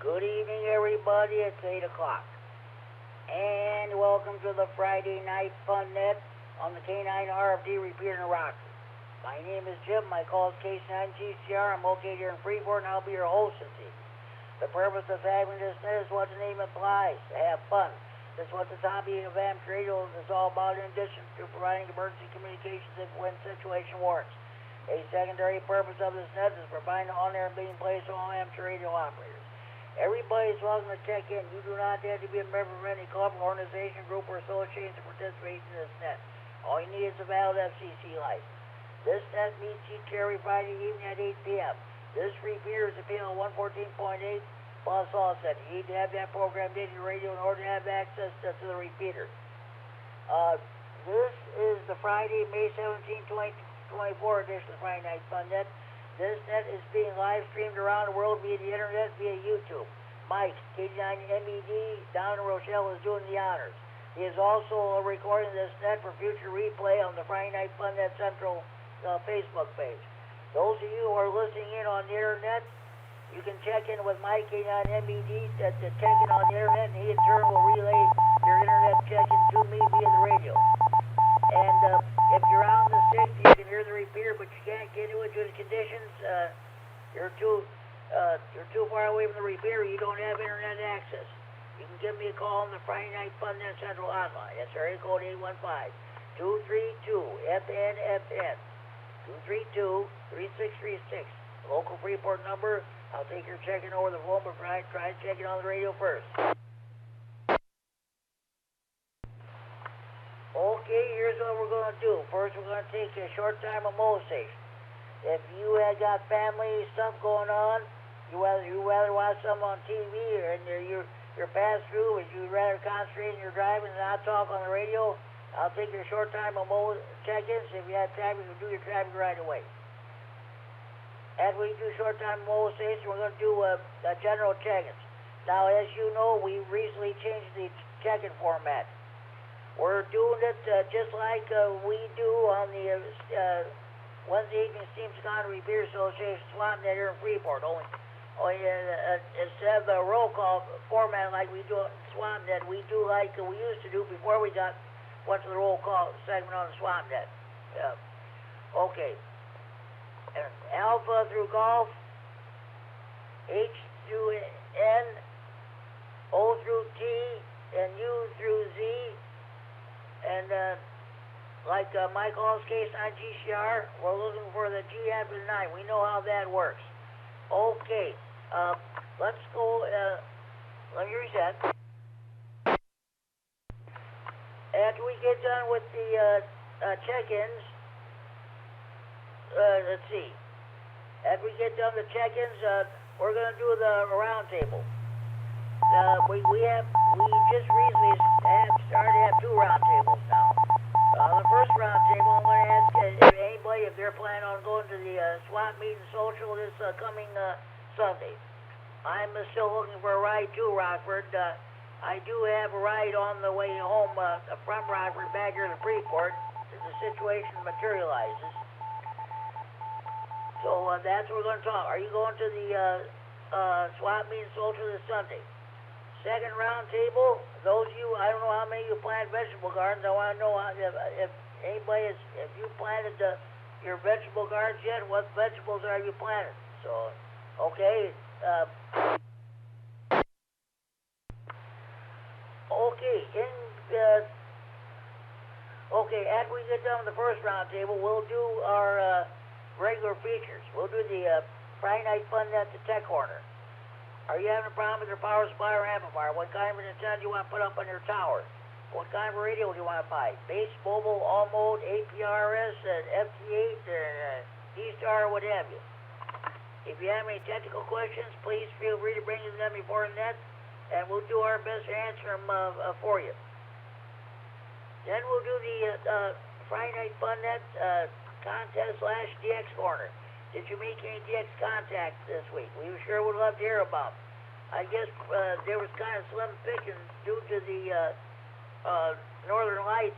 Good evening, everybody. It's 8 o'clock. And welcome to the Friday Night Fun Net on the K9 RFD repeater in Rockford. My name is Jim. My call is K9GCR. I'm located here in Freeport, and I'll be your host this evening. The purpose of having this net is what the name implies, to have fun. This is what the hobby of amateur radio is all about, in addition to providing emergency communications if when situation warrants. A secondary purpose of this net is providing on-air being placed on all amateur radio operators. Everybody is welcome to check in. You do not have to be a member of any club, organization, group, or association to participate in this net. All you need is a valid FCC license. This net meets each every Friday evening at 8 p.m. This repeater is appealing 114.8 plus all set. You need to have that programmed into your radio in order to have access to the repeater. This is the Friday, May 17, 2024 edition of the Friday Night Fun Net. This net is being live streamed around the world via the internet, via YouTube. Mike, K9MED, down in Rochelle, is doing the honors. He is also recording this net for future replay on the Friday Night Fun Net Central Facebook page. Those of you who are listening in on the internet, you can check in with Mike, K9MED, to check in on the internet, and he in turn will relay your internet check-in to me via the radio. And if you're out in the stick, you can hear the repeater, but you can't get into it due to conditions. You're too far away from the repeater. You don't have internet access. You can give me a call on the Friday Night Fun Net Central hotline. That's area code 815-232-FNFN. 232-3636. Local Freeport number. I'll take your check-in over the phone, but try to check it on the radio first. Okay, here's what we're going to do. First, we're going to take a short time of molestation. If you have got family stuff going on, you rather watch something on TV and you're passed through, and you'd rather concentrate in your driving and not talk on the radio, I'll take your short time of check-ins. If you have traffic, you can do your traffic right away. After we do short time of molestation, we're going to do general check-ins. Now, as you know, we recently changed the check-in format. We're doing it just like we do on the Wednesday evening Steam Secondary Repeater Association swap net here in Freeport. Only instead of the roll call format like we do it in swap net, we do like we used to do before we went to the roll call segment on the swap net. Okay. Alpha through Golf, H through N, O through T, and U through Z. And like my call's case on GCR, we're looking for the G after the 9. We know how that works. Okay, let's go. Let me reset. After we get done with the check-ins, let's see. After we get done with the check-ins, we're going to do the round table. We just recently started to have 2 round tables now. On the first round table, I'm going to ask anybody if they're planning on going to the swap meet and social this coming Sunday. I'm still looking for a ride to Rockford. I do have a ride on the way home from Rockford back here to Freeport if the situation materializes. So that's what we're going to talk. Are you going to the swap meet and social this Sunday? Second round table, those of you, I don't know how many of you planted vegetable gardens. I want to know if anybody if you planted your vegetable gardens yet, what vegetables are you planting? So, okay. Okay, after we get done with the first round table, we'll do our regular features. We'll do the Friday Night Fun Net to Tech Corner. Are you having a problem with your power supply or amplifier? What kind of an antenna do you want to put up on your tower? What kind of a radio do you want to buy? Base, mobile, all mode, APRS, FT8, D-Star, what have you. If you have any technical questions, please feel free to bring them before the net, and we'll do our best to answer them for you. Then we'll do the Friday Night Fun Net contest / DX Corner. Did you make any DX contacts this week? We sure would love to hear about them. I guess there was kind of slim pickings due to the Northern Lights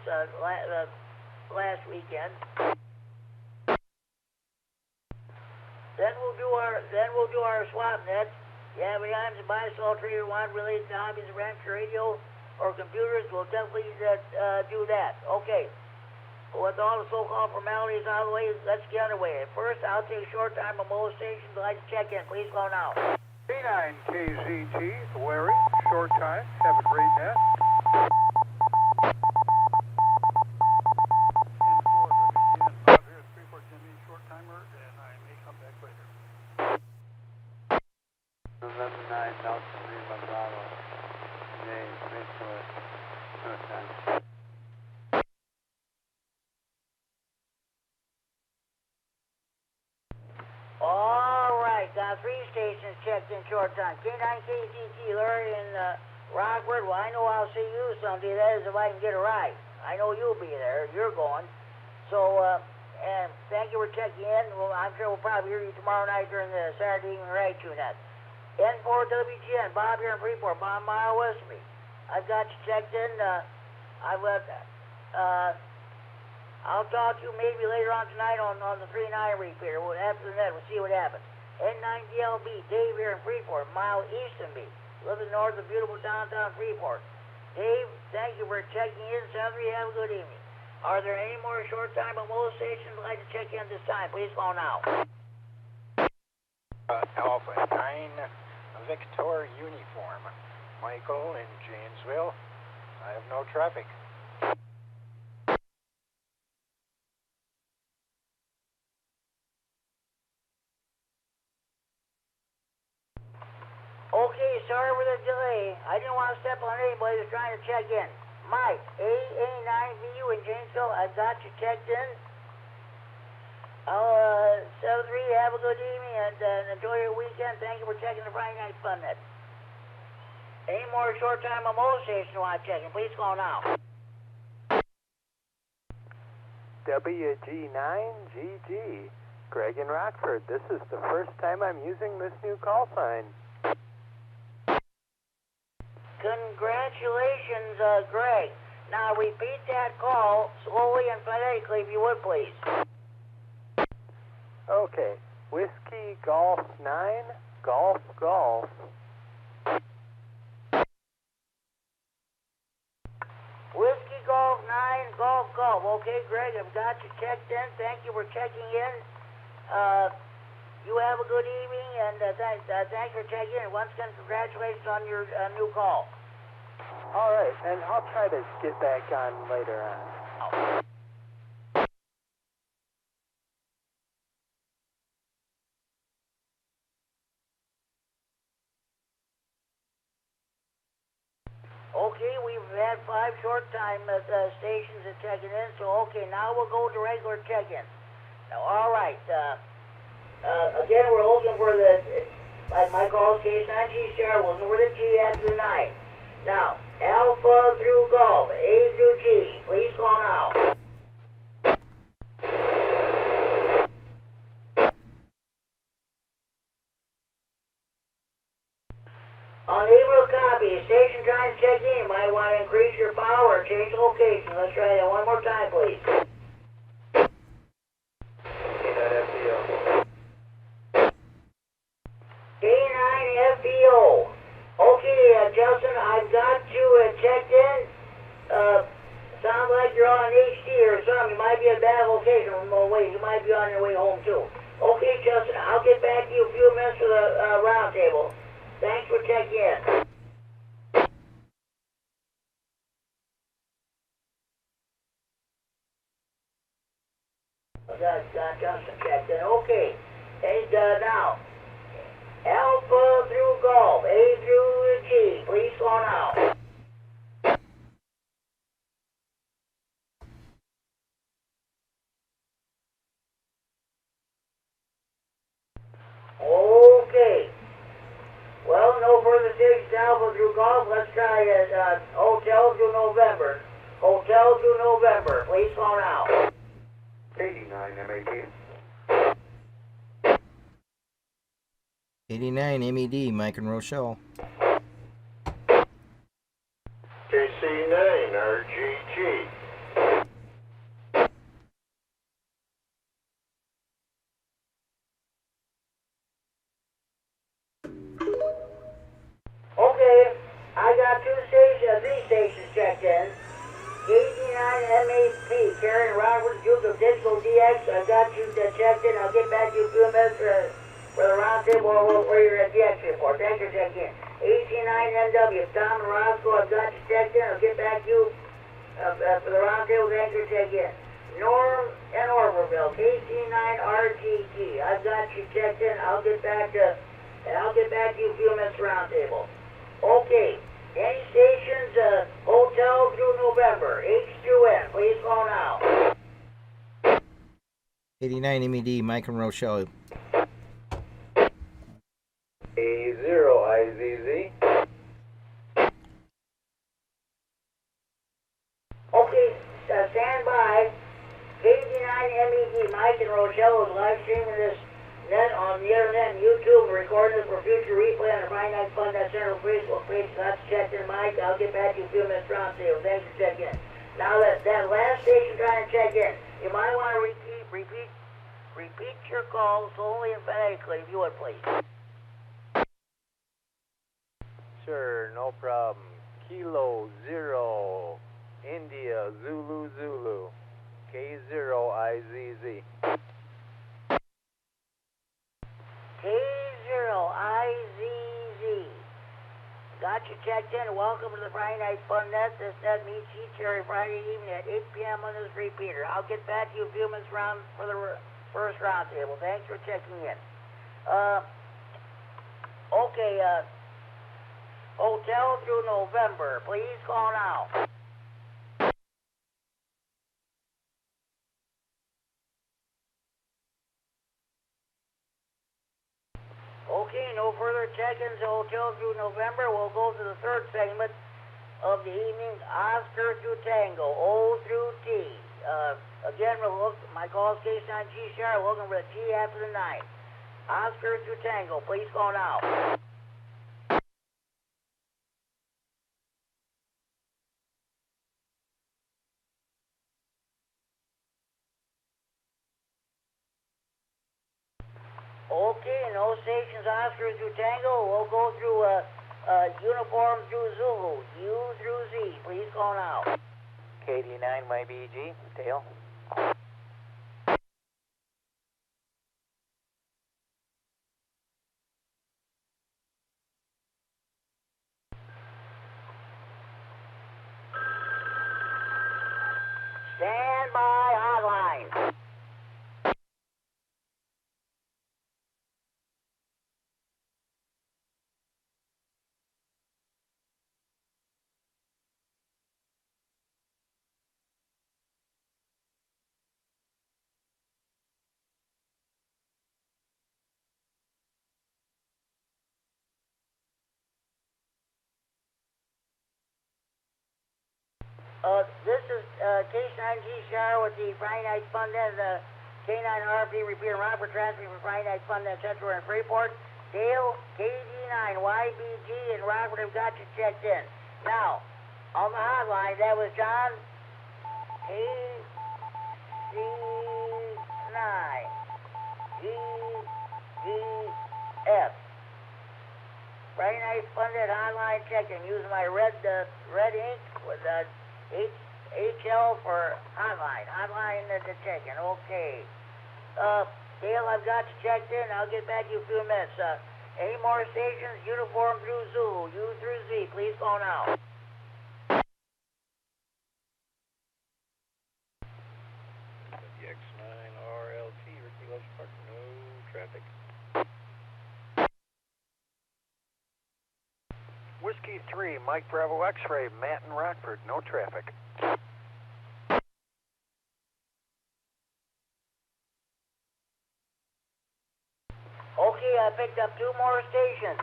last weekend. Then we'll do our swap net. Yeah, but I'm a buy-sell trader want related to hobbies, rent, radio, or computers. We'll definitely do that. Okay. With all the so-called formalities out of the way, let's get underway. First, I'll take short time on both stations. I'd like to check in. Please go now. K9KZT, Larry, short time. Have a great net. Bob here, 34 Jimmy, short timer, and I may come back later. November 9, Delta Lima Bravo. Today, Bridgeport, short time. All right, got 3 stations checked in short time. K9KZT, Larry, and Rockford. Well, I know I'll see you someday. That is if I can get a ride. I know you'll be there. You're going. So, and thank you for checking in. Well, I'm sure we'll probably hear you tomorrow night during the Saturday evening ride tune-up. N4WGN, Bob here in Freeport, Bob mile west of me. I've got you checked in. I'll talk to you maybe later on tonight on the 3-9 repeater. After that, we'll see what happens. N9DLB, Dave here in Freeport, mile east of me. Living north of beautiful downtown Freeport. Dave, thank you for checking in. 7-3, have a good evening. Are there any more short time on motor stations I'd like to check in this time? Please call now. Alpha 9, Victor uniform. Michael in Janesville. I have no traffic. Okay, sorry for the delay. I didn't want to step on anybody who's trying to check in. Mike, AA9VU in Janesville, I got you checked in. 7-3, have a good evening and enjoy your weekend. Thank you for checking the Friday Night Fun Net. Any more short time on motor station you want to check in, please call now. WG9GG, Greg in Rockford. This is the first time I'm using this new call sign. Congratulations, Greg. Now repeat that call slowly and phonetically if you would, please. Okay, Whiskey Golf 9, Golf Golf. Whiskey Golf 9, Golf Golf. Okay, Greg, I've got you checked in. Thank you for checking in. You have a good evening, and thanks for checking in. Once again, congratulations on your new call. All right, and I'll try to get back on later on. Okay, we've had 5 short time stations and checking in, so okay, now we'll go to regular check-in. Now, all right, again, we're looking for my call is K9G Star, we'll know where the G after the 9. Now, Alpha through Golf, A through G, please call now. Unable to copy. Station trying to check in. You might want to increase your power or change location. Let's try that one more time, please. K9FBO. Okay, Justin, I've got you checked in. Sounds like you're on HD or something. You might be at a bad location. You might be on your way home, too. Okay, Justin, I'll get back to you in a few minutes for the round table. Thanks for checking in. Got Justin checked in. Okay. And now, Alpha through Golf, A through G. Please call now. Okay. Well, no further stations Alpha through Golf. Let's try Hotel through November. Hotel through November. Please call now. 89 MAD. 89 MED, Mike and Rochelle. KC9 RGG. Karen Roberts, Duke of Disco DX. I've got you checked in. I'll get back to you in a few minutes for the roundtable for your DX report. Thanks for checking in. 18-9 NW, Tom and Roscoe, I've got you checked in. I'll get back to you for the roundtable. Thanks for checking in. Norm and Orberville, KC9RGT. I've got you checked in. I'll get back to you in a few minutes roundtable. Okay. Any stations, hotel through November, H through N. Please call now. 89 MED, Mike and Rochelle. A0IZZ. Okay, stand by. KD9MED, Mike and Rochelle is live streaming this net on the internet and YouTube and recording this for future replay on the Friday Night Fun Central Facebook page. That's checked in, Mike. I'll get back to you in a few minutes roundtable. Thanks for checking in. Now that last station trying to check in, you might want to repeat your call slowly and phonetically, if you would, please. Sure, no problem. Kilo 0, India, Zulu, Zulu. K0IZZ. K0IZZ. Got you checked in. Welcome to the Friday Night Fun Net. This net meets each every Friday evening at 8 p.m. on this repeater. I'll get back to you in a few minutes round for the first roundtable. Thanks for checking in. Okay, hotel through November. Please call now. Okay, no further check-ins. Hotel through November. We'll go to the third segment of the evening. Oscar through Tango, O through T. Again, we'll look. My call is K9G Sharp. Looking for the T after the 9. Oscar through Tango. Please call now. Okay, no stations. Oscar through Tango. We'll go through uniform through Zulu, U through Z. Please call now. KD9 YBG, Dale. Stand by hotline. This is K9G Shire with the Friday Night Fun Net, the K9 RFD repeater Robert transferring from Friday Night Fun Net Central and Freeport. Dale, KD9, YBG, and Robert have got you checked in. Now, on the hotline, that was John, KC9, GGF. Friday Night Fun Net hotline check-in using my red ink with HL for hotline. Hotline to check-in. Okay. Dale, I've got you checked in. I'll get back to you in a few minutes. Any more stations? Uniform through Zulu, U through Z. Please call now. WX9RLT, Ricky Loves Park, no traffic. Whiskey 3, Mike Bravo X-Ray, Matt and Rockford, no traffic. Okay, I picked up 2 more stations.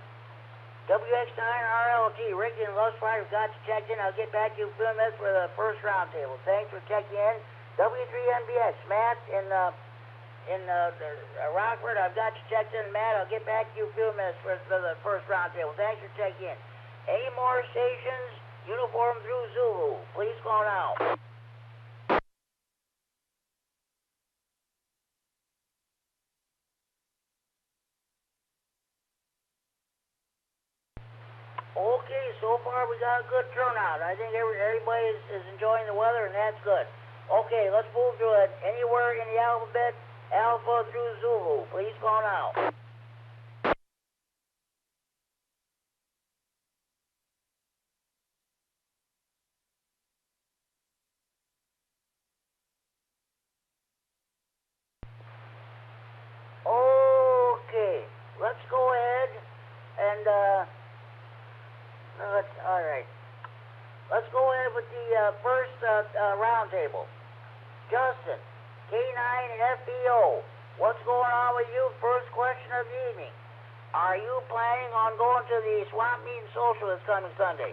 WX9RLT, Ricky and Loves Park have got you checked in. I'll get back to you in a few minutes for the first roundtable. Thanks for checking in. W3NBX, Matt in Rockford, I've got you checked in. Matt, I'll get back to you in a few minutes for the first roundtable. Thanks for checking in. Any more stations? Uniform through Zulu. Please call now. Okay, so far we got a good turnout. I think everybody is enjoying the weather, and that's good. Okay, let's move to it. Any word in the alphabet, Alpha through Zulu. Please call now. Okay, let's go ahead and, all right. Let's go ahead with the first round table. Justin, K9 and FBO, what's going on with you? First question of the evening. Are you planning on going to the swamp meeting social this coming Sunday?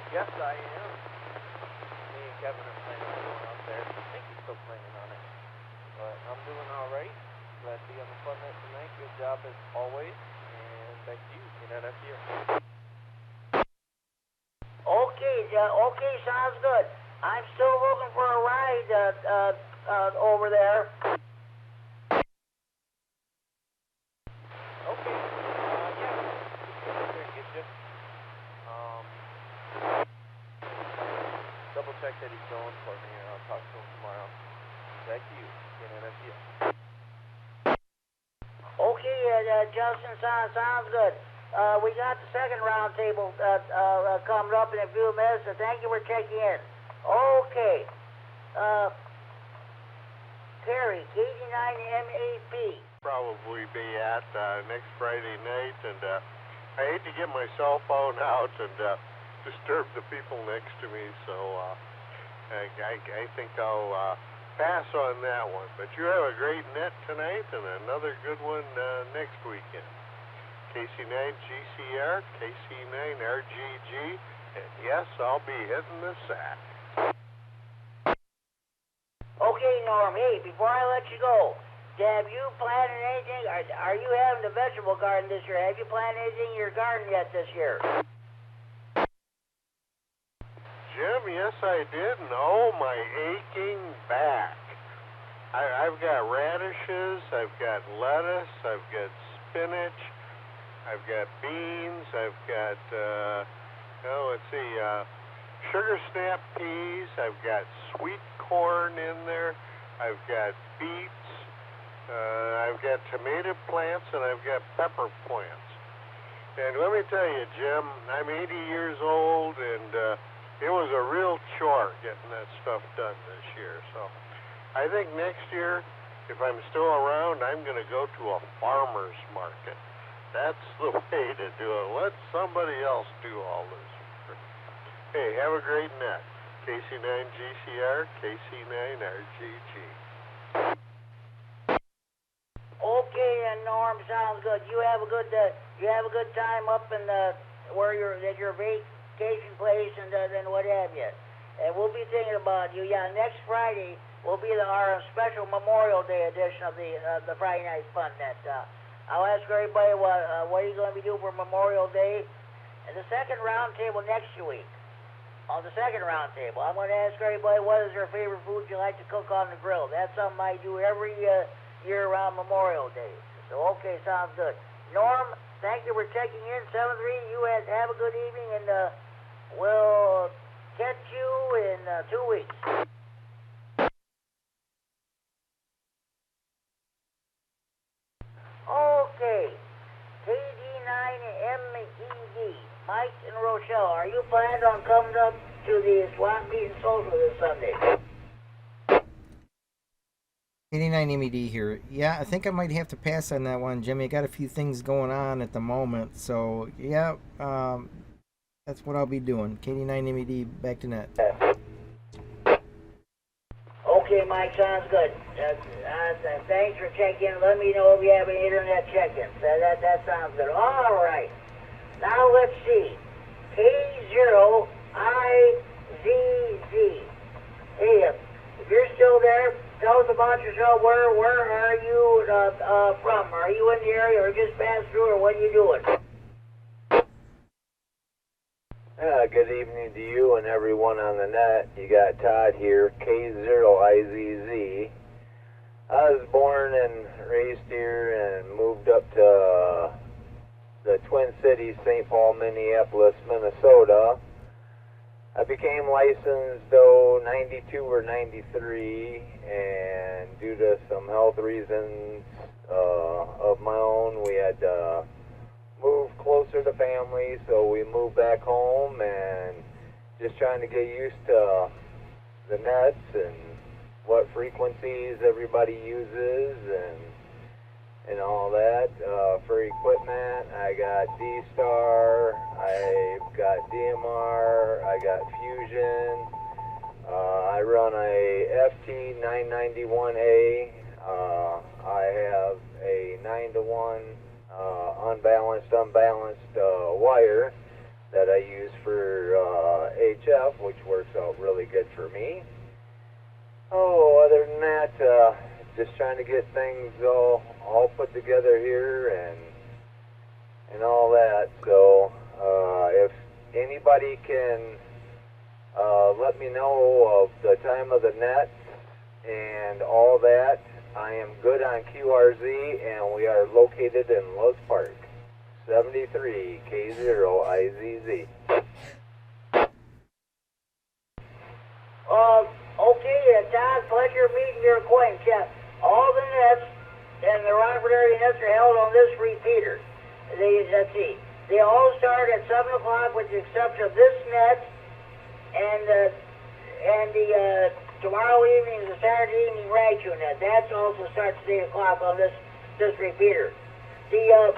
Yes, I am. Me and Kevin are planning on going out there. I think he's still planning on it. But I'm doing all right. Glad to be on the Fun Net tonight. Good job as always. And back to you, NFU. Okay, sounds good. I'm still looking for a ride over there. Okay. Yeah. Just go out there and get you. Double check that he's going for me, and I'll talk to him tomorrow. Back to you, NFU. Okay, Justin, sounds good. We got the second round table coming up in a few minutes, so thank you for checking in. Okay. Terry, KD9MAP. Probably be at next Friday night, and I hate to get my cell phone out and disturb the people next to me, so I think I'll pass on that one. But you have a great net tonight and another good one next weekend. KC9GCR, KC9RGG, and yes, I'll be hitting the sack. Okay, Norm, hey, before I let you go, have you planted anything? Are you having a vegetable garden this year? Have you planted anything in your garden yet this year? Jim, yes I did, and oh, my aching back. I've got radishes, I've got lettuce, I've got spinach, I've got beans, I've got, sugar snap peas, I've got sweet corn in there, I've got beets, I've got tomato plants, and I've got pepper plants. And let me tell you, Jim, I'm 80 years old, and it was a real chore getting that stuff done this year. So I think next year, if I'm still around, I'm going to go to a farmer's market. That's the way to do it. Let somebody else do all this. Hey, have a great net. KC9GCR, KC9RGG. Okay, and Norm, sounds good. You have a good time up in where you're at your vacation place and then what have you. And we'll be thinking about you. Yeah, next Friday will be our special Memorial Day edition of the Friday Night Fun Net. I'll ask everybody what are you going to be doing for Memorial Day. And the second round table next week. On the second round table, I'm going to ask everybody what is their favorite food you like to cook on the grill. That's something I do every year around Memorial Day. So, okay, sounds good. Norm, thank you for checking in. 7-3, you have a good evening, and we'll catch you in 2 weeks. Okay, KD9MED, Mike and Rochelle, are you planning on coming up to the swamp meeting social this Sunday? 89 MED here. Yeah, I think I might have to pass on that one, Jimmy. I got a few things going on at the moment, so yeah, that's what I'll be doing. KD9 MED, back to net. Okay, Mike, sounds good. Thanks for checking in. Let me know if you have any internet check-ins. That sounds good. All right. Now let's see. K0IZZ. Hey, if you're still there, tell us about yourself. Where are you from? Are you in the area or just passed through, or what are you doing? Good evening to you and everyone on the net. You got Todd here, K0IZZ. I was born and raised here and moved up to the Twin Cities, St. Paul, Minneapolis, Minnesota. I became licensed, though, 92 or 93, and due to some health reasons of my own, we had to move closer to family, so we moved back home and just trying to get used to the nets and what frequencies everybody uses and all that. For equipment, I got D-Star, I've got DMR, I got Fusion, I run a FT991A, I have a 9-to-1 unbalanced wire that I use for HF, which works out really good for me. Oh, other than that, just trying to get things all put together here and all that. So if anybody can let me know of the time of the net and all that, I am good on QRZ, and we are located in Lowe's Park, 73 K0IZZ. Okay, Todd, pleasure meeting your acquaintance. Yeah, all the nets and the Rockford area nets are held on this repeater. Let's see. They all start at 7 o'clock with the exception of this net and the tomorrow evening is a Saturday evening radio net. That also starts at 8 o'clock on this repeater. The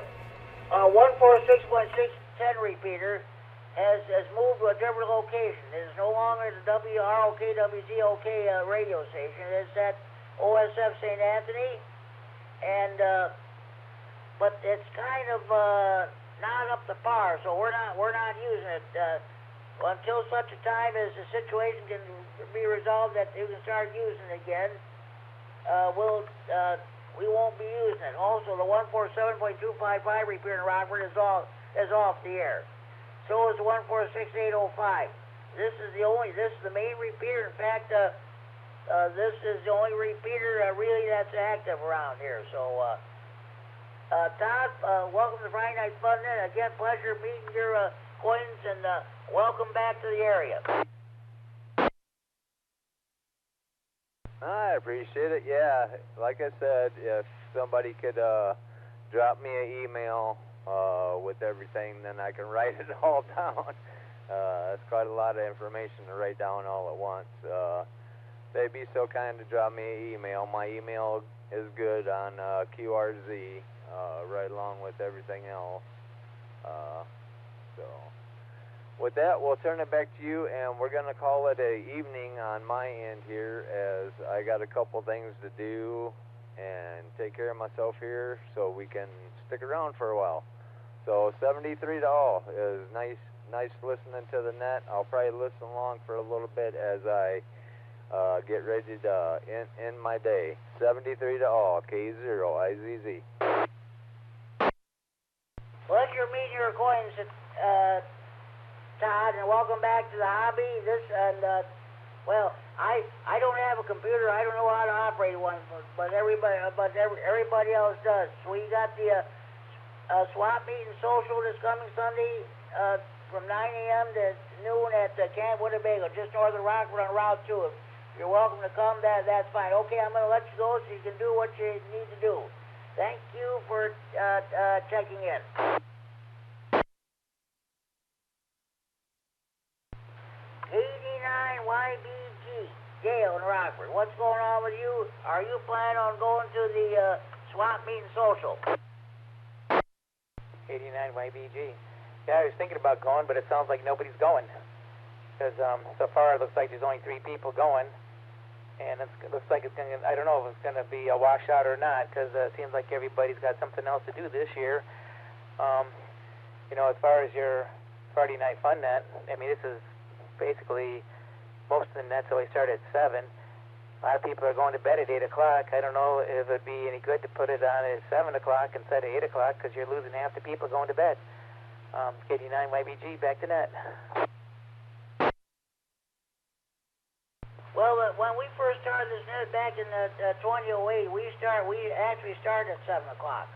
146.610 repeater has moved to a different location. It is no longer the WROK-WZOK radio station. It's at OSF St. Anthony, and but it's kind of not up to par, so we're not using it until such a time as the situation can be resolved that you can start using it again. We won't be using it. Also, the 147.255 repeater in Rockford is off the air. So is the 146.805. This is the main repeater. In fact, this is the only repeater really that's active around here. So, Todd, welcome to Friday Night Fun Net. Again, pleasure meeting your acquaintance, and welcome back to the area. I appreciate it. Yeah, like I said, if somebody could drop me an email with everything, then I can write it all down. That's quite a lot of information to write down all at once. They'd be so kind to drop me an email. My email is good on QRZ, right along with everything else. So with that, we'll turn it back to you, and we're going to call it an evening on my end here, as I got a couple things to do and take care of myself here so we can stick around for a while. So 73 to all is nice listening to the net. I'll probably listen along for a little bit as I get ready to end my day. 73 to all, K0IZZ. Pleasure meeting your acquaintance, Todd, and welcome back to the hobby. Well, I don't have a computer. I don't know how to operate one, but everybody else does. So we got the swap meet and social this coming Sunday from 9 a.m. to noon at Camp Winnebago, just north of Rockford on Route 2. If you're welcome to come, that's fine. Okay, I'm going to let you go so you can do what you need to do. Thank you for checking in. YBG, Dale in Rockford. What's going on with you? Are you planning on going to the swap meet and social? 89 YBG. Yeah, I was thinking about going, but it sounds like nobody's going. Because so far it looks like there's only 3 people going. And it looks like it's going to, I don't know if it's going to be a washout or not, because it seems like everybody's got something else to do this year. You know, as far as your Friday Night Fun Net, I mean, this is basically, most of the nets always start at 7. A lot of people are going to bed at 8 o'clock. I don't know if it'd be any good to put it on at 7 o'clock instead of 8 o'clock, because you're losing half the people going to bed. KD9 YBG, back to net. Well, when we first started this net back in 2008, we actually started at 7 o'clock.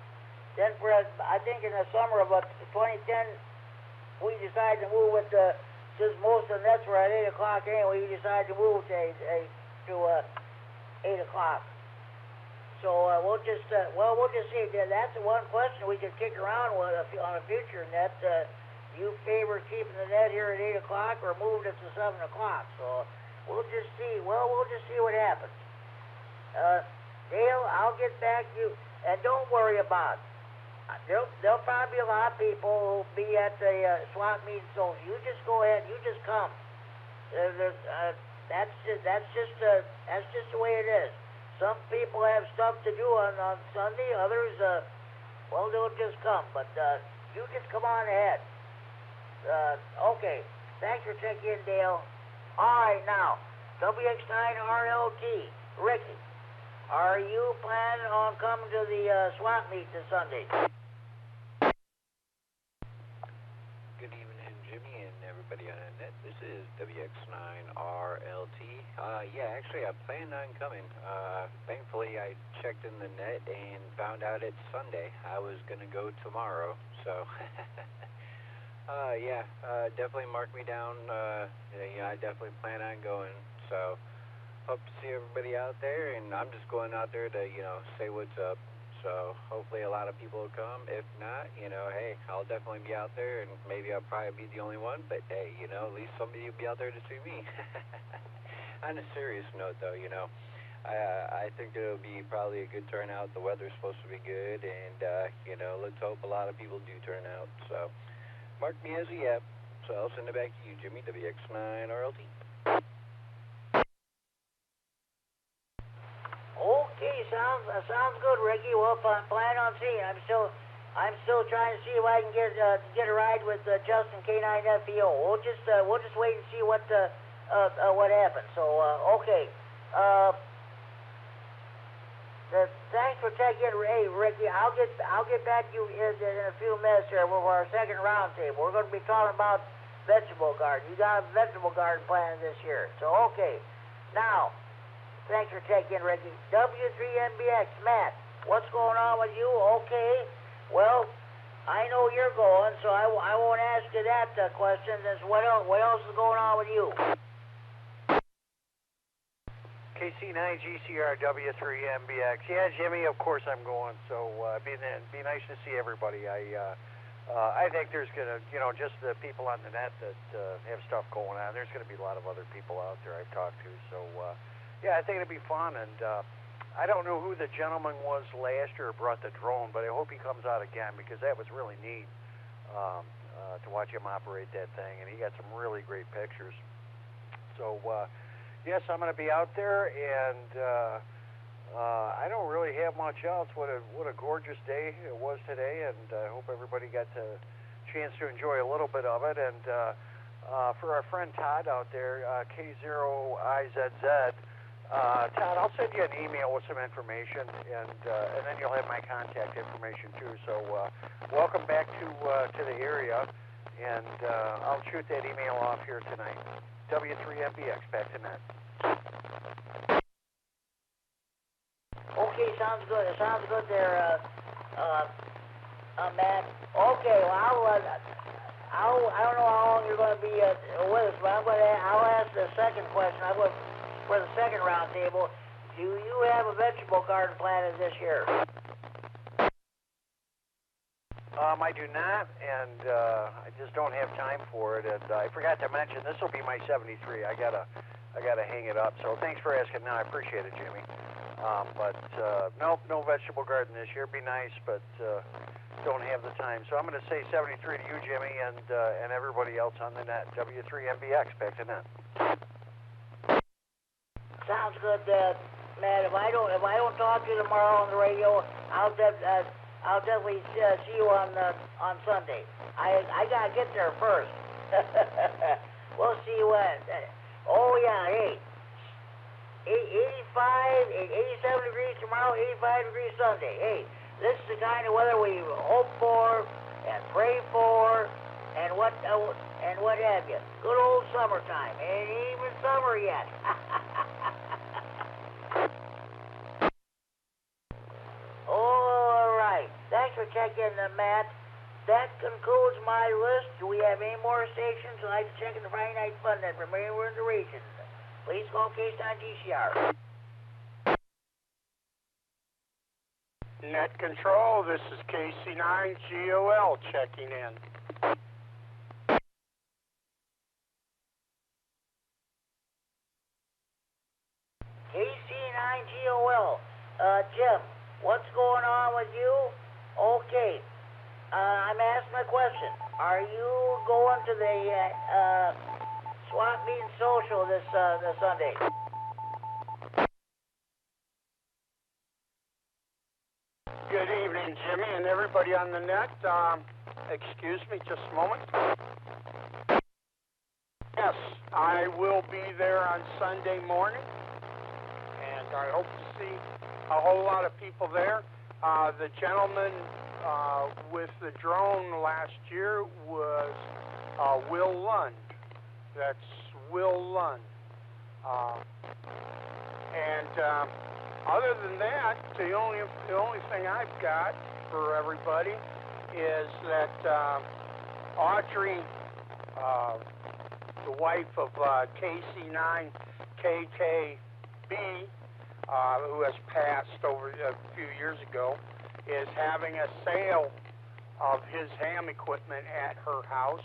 then I think in the summer of 2010, we decided to move it since most of the nets were at 8 o'clock anyway, we decided to move to 8 o'clock. So we'll just see. That's the one question we could kick around with on a future net. You favor keeping the net here at 8 o'clock or moving it to 7 o'clock? So we'll just see. Well, we'll just see what happens. Dale, I'll get back to you, and don't worry about it. There'll probably be a lot of people who'll be at the swap meeting, so you just go ahead. You just come. That's just the way it is. Some people have stuff to do on Sunday. Others, well, they'll just come. But you just come on ahead. Okay. Thanks for checking in, Dale. All right, now, WX9RLT. Ricky, are you planning on coming to the swap meet this Sunday? Good evening, Jimmy, and everybody on the net. This is WX9RLT. Yeah, actually, I planned on coming. Thankfully, I checked in the net and found out it's Sunday. I was going to go tomorrow, so... yeah, definitely mark me down. I definitely plan on going, so... Hope to see everybody out there, and I'm just going out there to, say what's up. So hopefully a lot of people will come. If not, hey, I'll definitely be out there, and maybe I'll probably be the only one, but hey, at least somebody will be out there to see me. On a serious note, though, I think it'll be probably a good turnout. The weather's supposed to be good, and, let's hope a lot of people do turn out. So mark me as a yep. So I'll send it back to you, Jimmy, WX9RLT. Okay, sounds good, Ricky. Well, plan on seeing. I'm still trying to see if I can get a ride with Justin K9FEO. We'll just wait and see what happens. So okay. Thanks for taking it. Hey, Ricky, I'll get back to you in a few minutes here with our second round table. We're going to be talking about vegetable garden. You got a vegetable garden planned this year. So okay, now. Thanks for taking in, Ricky. W3MBX, Matt, what's going on with you? Okay. Well, I know you're going, so I won't ask you that question. What else is going on with you? KC9GCR W3MBX. Yeah, Jimmy, of course I'm going. So be nice to see everybody. I think there's gonna, just the people on the net that have stuff going on. There's gonna be a lot of other people out there I've talked to. So. Yeah, I think it'll be fun, and I don't know who the gentleman was last year who brought the drone, but I hope he comes out again because that was really neat to watch him operate that thing, and he got some really great pictures. So, yes, I'm going to be out there, and I don't really have much else. What a gorgeous day it was today, and I hope everybody got the chance to enjoy a little bit of it. And for our friend Todd out there, K0IZZ, Todd, I'll send you an email with some information, and then you'll have my contact information too. So welcome back to the area, and I'll shoot that email off here tonight. W3MBX, back to net. Okay, sounds good. It sounds good there, Matt. Okay, well, I don't know how long you're going to be with us, but I'll ask the second question. For the second round table, do you have a vegetable garden planted this year? I do not, and I just don't have time for it. And I forgot to mention, this will be my 73. I gotta hang it up. So thanks for asking. Now I appreciate it, Jimmy. But nope, no vegetable garden this year. Be nice, but don't have the time. So I'm going to say 73 to you, Jimmy, and everybody else on the net. W3MBX, back to net. Sounds good, Matt. If I don't talk to you tomorrow on the radio, I'll definitely see you on Sunday. I gotta get there first. We'll see when. Oh yeah, hey, 87 degrees tomorrow, 85 degrees Sunday. Hey, this is the kind of weather we hope for and pray for, and what have you. Good old summertime. Ain't even summer yet. All right. Thanks for check in, Matt. That concludes my list. Do we have any more stations who'd like to check in the Friday Night Fun Net from anywhere in the region? Please call K-Star GCR. Net Control, this is KC9GOL checking in. KC9GOL. Jim, what's going on with you? Okay. I'm asking a question. Are you going to the swap meeting social this Sunday? Good evening, Jimmy, and everybody on the net. Excuse me just a moment. Yes, I will be there on Sunday morning, and I hope to see a whole lot of people there. The gentleman with the drone last year was Will Lund. That's Will Lund. Other than that, the only thing I've got for everybody is that Audrey, the wife of KC9KKB, who has passed over a few years ago, is having a sale of his ham equipment at her house,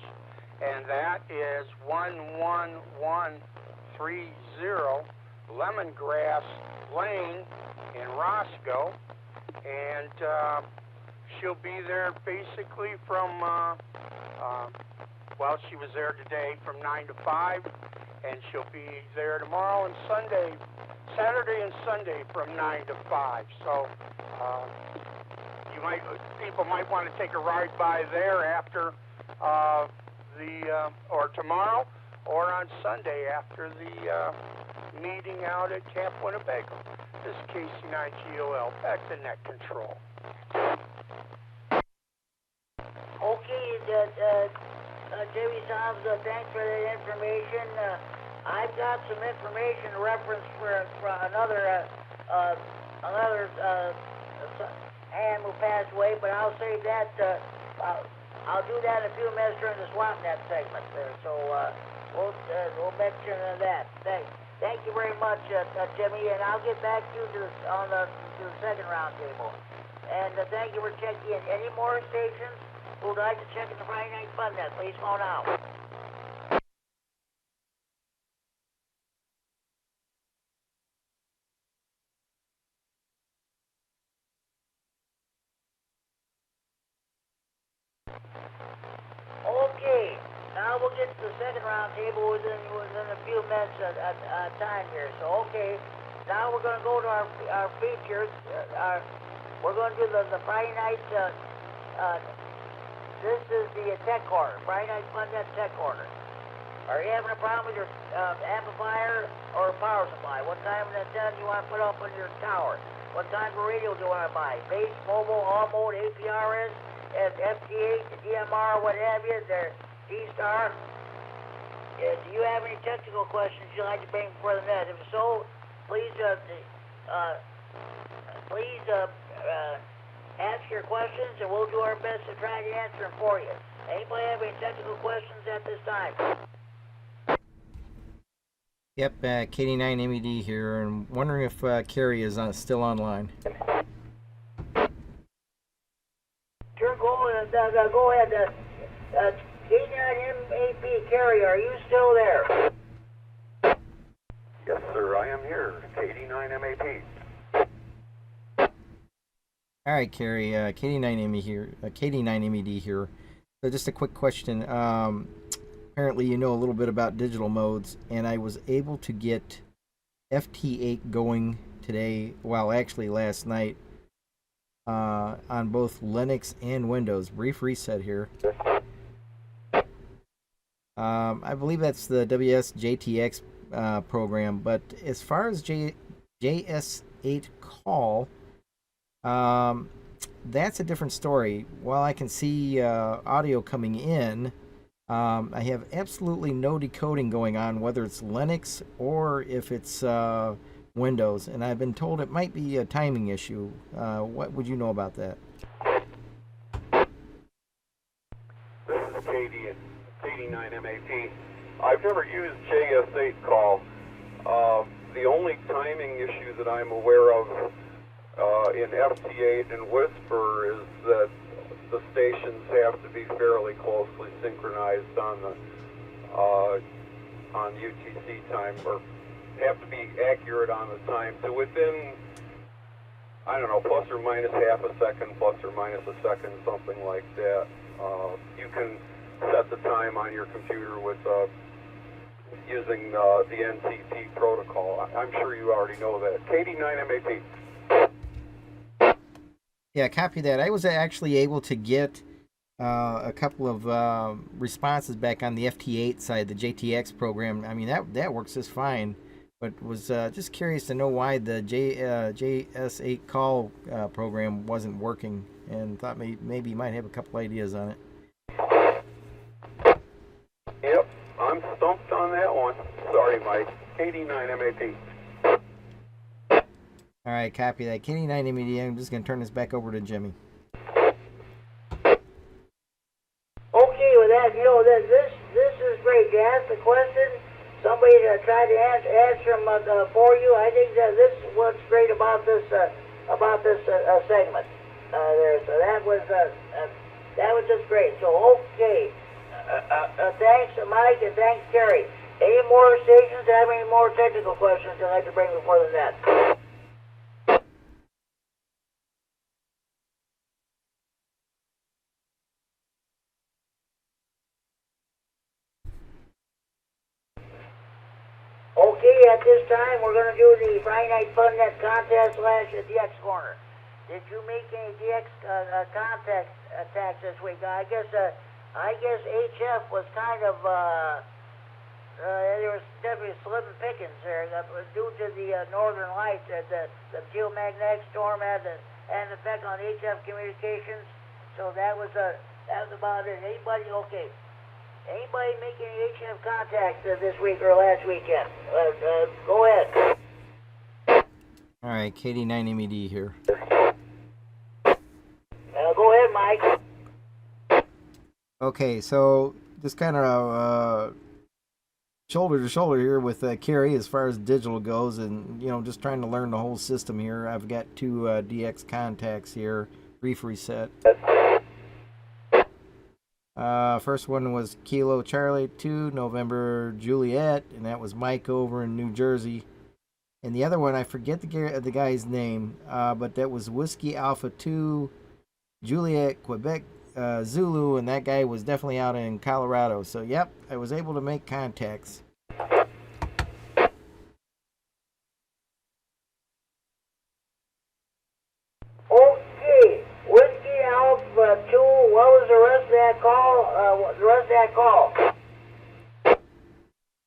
and that is 11130 Lemongrass Lane in Roscoe, and she'll be there basically from, she was there today from 9 to 5, and she'll be there tomorrow and Saturday and Sunday from 9 to 5. So people might want to take a ride by there after or tomorrow, or on Sunday after the meeting out at Camp Winnebago. This is KC9GOL, back to Net Control. Okay, Jimmy Soms, thanks for that information. I've got some information reference for another ham who passed away, but I'll save that. I'll do that in a few minutes during the Swamp Net segment there. So we'll mention that. Thank you very much, Jimmy, and I'll get back to you to the second round table. And thank you for checking in. Any more stations who'd like to check in the Friday Night Fun Net, please phone out. Okay, now we'll get to the second round table within a few minutes time here. So, okay, now we're going to go to our features. We're going to do the Friday night. This is the tech corner, Friday Night Fun Net tech corner. Are you having a problem with your amplifier or power supply? What kind of antenna do you want to put up on your tower? What kind of radio do you want to buy? Base, mobile, all mode, APRS, FT8, DMR, what have you, they're D-Star. Do you have any technical questions you'd like to bring before the net? If so, please ask your questions, and we'll do our best to try to answer them for you. Anybody have any technical questions at this time? Yep, KD9MED here, and wondering if Carrie is still online. Sure, go ahead. KD9MAP, Carrie, are you still there? Yes, sir, I am here. KD9MAP. All right, Carrie, KD9MED here. So just a quick question. Apparently you know a little bit about digital modes, and I was able to get FT8 going today, actually last night, on both Linux and Windows. Brief reset here. I believe that's the WSJTX program, but as far as JS8 call, that's a different story. While I can see audio coming in, I have absolutely no decoding going on, whether it's Linux or if it's Windows, and I've been told it might be a timing issue. What would you know about that? never used JS8 call. The only timing issue that I'm aware of in FT8 and Whisper is that the stations have to be fairly closely synchronized on the on UTC time, or have to be accurate on the time to within, I don't know, plus or minus half a second, plus or minus a second, something like that. You can set the time on your computer with using the NTP protocol. I'm sure you already know that. KD9MAP. Yeah, copy that. I was actually able to get a couple of responses back on the FT8 side, the JTX program. I mean, that works just fine, but was just curious to know why the JS8 call program wasn't working, and thought maybe you might have a couple ideas on it. Yep, I'm stumped on that one. Sorry, Mike. KD9MAP. All right, copy that. KD9MAD, I'm just going to turn this back over to Jimmy. Okay, with that, you know, this is great. You asked the question, somebody tried to answer them for you. I think that this is what's great about this segment there. So that was just great. So okay, thanks Mike and thanks Terry. Any more stations have any more technical questions you'd like to bring before the net? Okay, at this time we're going to do the Friday Night Fun Net contest / DX Corner. Did you make any DX attacks this week? I guess HF was kind of there was definitely slim pickings there due to the northern lights. The geomagnetic storm had an effect on HF communications. So that was about it. Anybody make any HF contacts this week or last weekend? Go ahead. All right, KD9MAD here. Go ahead, Mike. Okay, so just kind of shoulder to shoulder here with Kerry as far as digital goes, and just trying to learn the whole system here. I've got 2 DX contacts here. Brief reset. First one was Kilo Charlie 2 November Juliet, and that was Mike over in New Jersey. And the other one, I forget the guy's name, but that was Whiskey Alpha 2 Juliet Quebec Zulu, and that guy was definitely out in Colorado. So yep, I was able to make contacts. Okay, Whiskey Alpha 2, what was the rest of that call?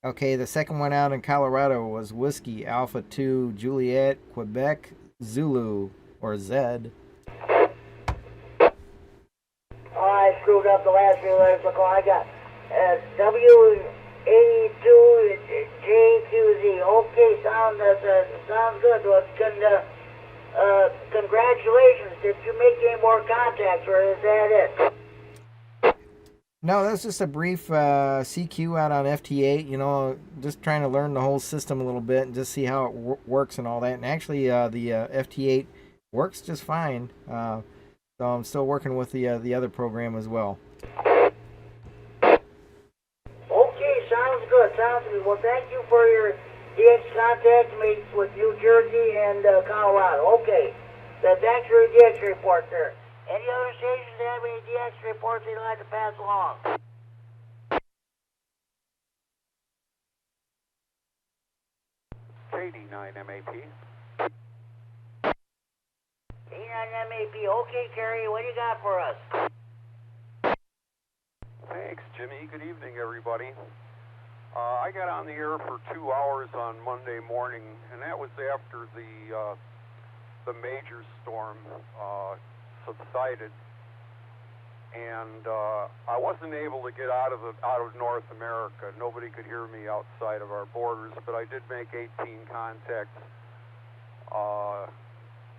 Okay, the second one out in Colorado was Whiskey Alpha 2 Juliet Quebec Zulu, or Z. I screwed up the last few letters of the call. I got W82JQZ. Okay, sounds good. Well, congratulations. Did you make any more contacts, or is that it? No, that's just a brief CQ out on FT8, just trying to learn the whole system a little bit and just see how it works and all that. And actually, the FT8 works just fine. So I'm still working with the other program as well. Okay, sounds good. Well, thank you for your DX contact made with New Jersey and Colorado. Okay, so thanks for your DX report there. Any other stations that have any DX reports they'd like to pass along? KD9MAP. K9MAP. Okay, Kerry, what do you got for us? Thanks, Jimmy. Good evening, everybody. I got on the air for 2 hours on Monday morning, and that was after the major storm subsided, and I wasn't able to get out of North America. Nobody could hear me outside of our borders, but I did make 18 contacts,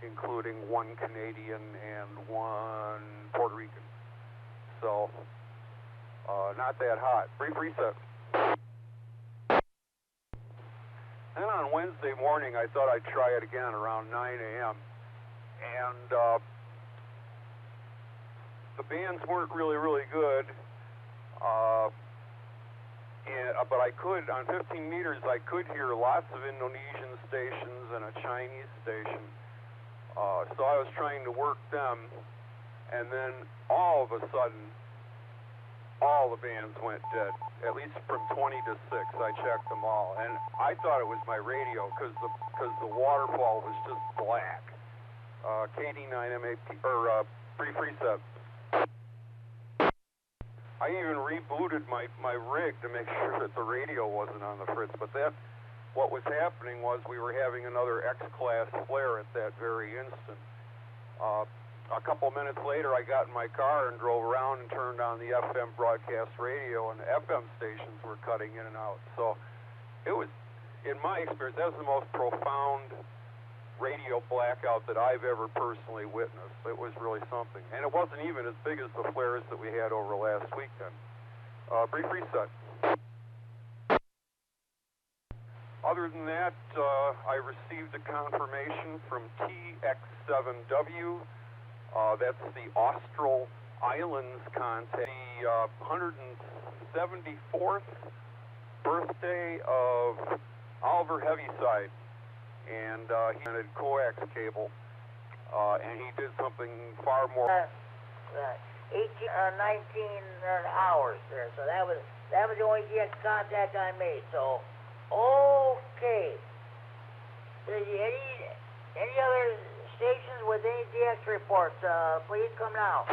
including 1 Canadian and 1 Puerto Rican. So not that hot. Brief reset. Then on Wednesday morning, I thought I'd try it again around 9 a.m. And the bands weren't really, really good. But I could, on 15 meters, I could hear lots of Indonesian stations and a Chinese station. So I was trying to work them, and then all of a sudden, all the bands went dead, at least from 20 to 6. I checked them all, and I thought it was my radio because the waterfall was just black. KD9 MAP, or pre-preset. I even rebooted my rig to make sure that the radio wasn't on the fritz, but what was happening was we were having another X-class flare at that very instant. A couple minutes later, I got in my car and drove around and turned on the FM broadcast radio, and the FM stations were cutting in and out. So it was, in my experience, that was the most profound radio blackout that I've ever personally witnessed. It was really something. And it wasn't even as big as the flares that we had over last weekend. Brief reset. Other than that, I received a confirmation from TX7W. That's the Austral Islands contest. The 174th birthday of Oliver Heaviside. And he invented coax cable, and he did something far more. 19 hours there, so that was the only DX contact I made. So, okay. Any other stations with any DX reports? Please come now.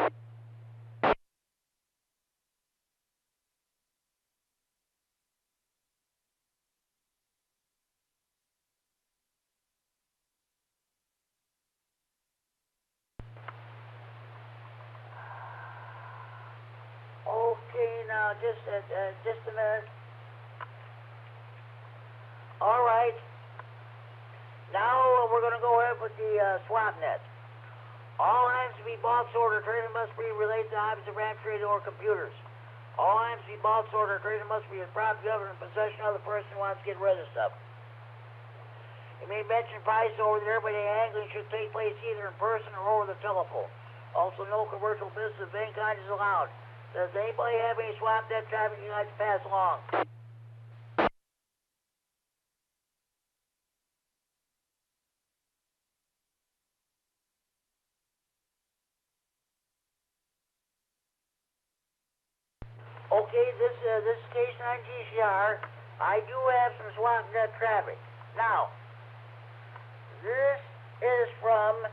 Okay, now just a minute. All right. Now we're going to go ahead with the swap net. All items to be box order traded must be related to items of RAM traded or computers. All items to be box order traded must be in proper government possession of the person who wants to get rid of stuff. You may mention price over there, but the angling should take place either in person or over the telephone. Also, no commercial business of any kind is allowed. Does anybody have any swap net traffic you'd like to pass along? Okay, this is K9 GCR. I do have some swap net traffic. Now, this is from,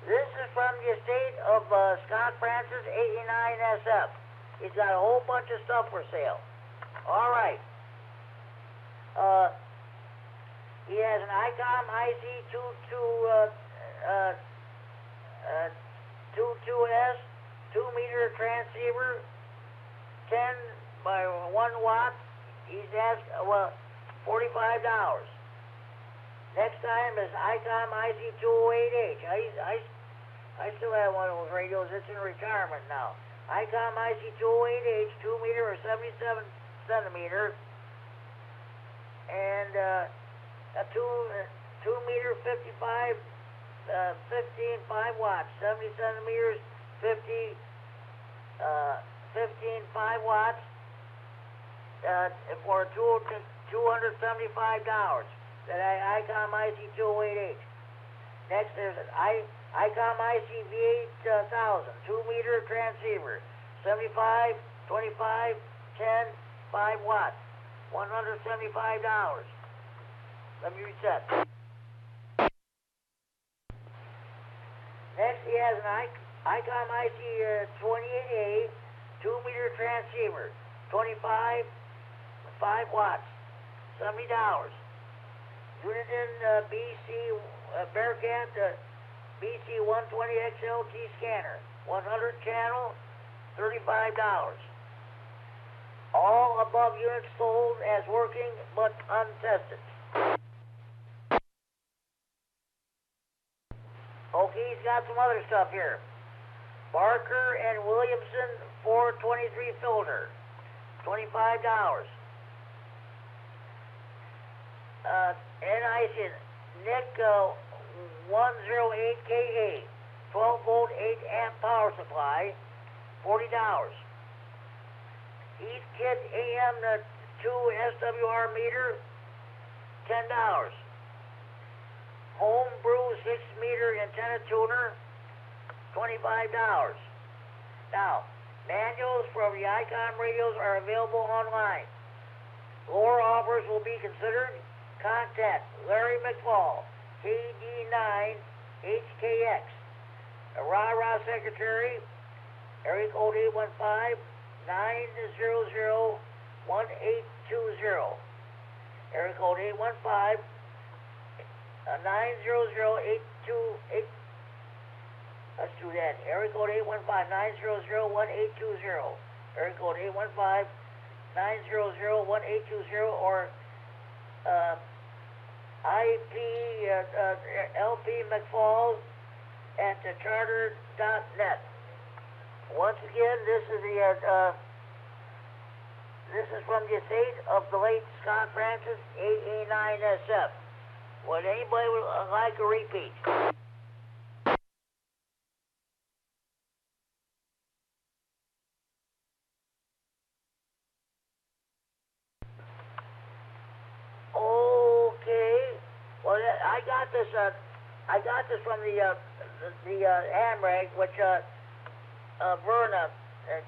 this is from the estate of Scott Francis, 89SF. He's got a whole bunch of stuff for sale. All right. He has an ICOM IC22S 2-meter transceiver, 10 by 1 watt. He's asked, $45. Next time is ICOM IC208H. I still have one of those radios. It's in retirement now. ICOM IC208H, 2-meter or 77 centimeter, and a 2-meter 55, 15 5 watts, 70 centimeters, 15 5 watts, for $275. That ICOM IC208H. Next there's an ICOM ICV8000, 2-meter transceiver, 75, 25, 10, 5 watts, $175. Let me reset. Next he has an ICOM IC28A, 2-meter transceiver, 25, 5 watts, $70. Uniden BC Bearcat BC 120XL T scanner, 100 channel, $35. All above units sold as working but untested. Okay, he's got some other stuff here. Barker and Williamson 423 filter, $25. NIC, Nick 108KA, 12 volt 8 amp power supply, $40. East Kit AM 2 SWR meter, $10. Home Brew 6 meter antenna tuner, $25. Now, manuals from the Icom radios are available online. Lower offers will be considered. Contact Larry McFall, KD9HKX, a rah-rah secretary, area code 815-900-1820. Area code 815-900-828. Let's do that. Area code 815-900-1820. Area code 815-900-1820 or IP LP McFall at charter.net. Once again, this is from the estate of the late Scott Francis, AA9SF. Would anybody like a repeat? I got this from the AMRAG, which Verna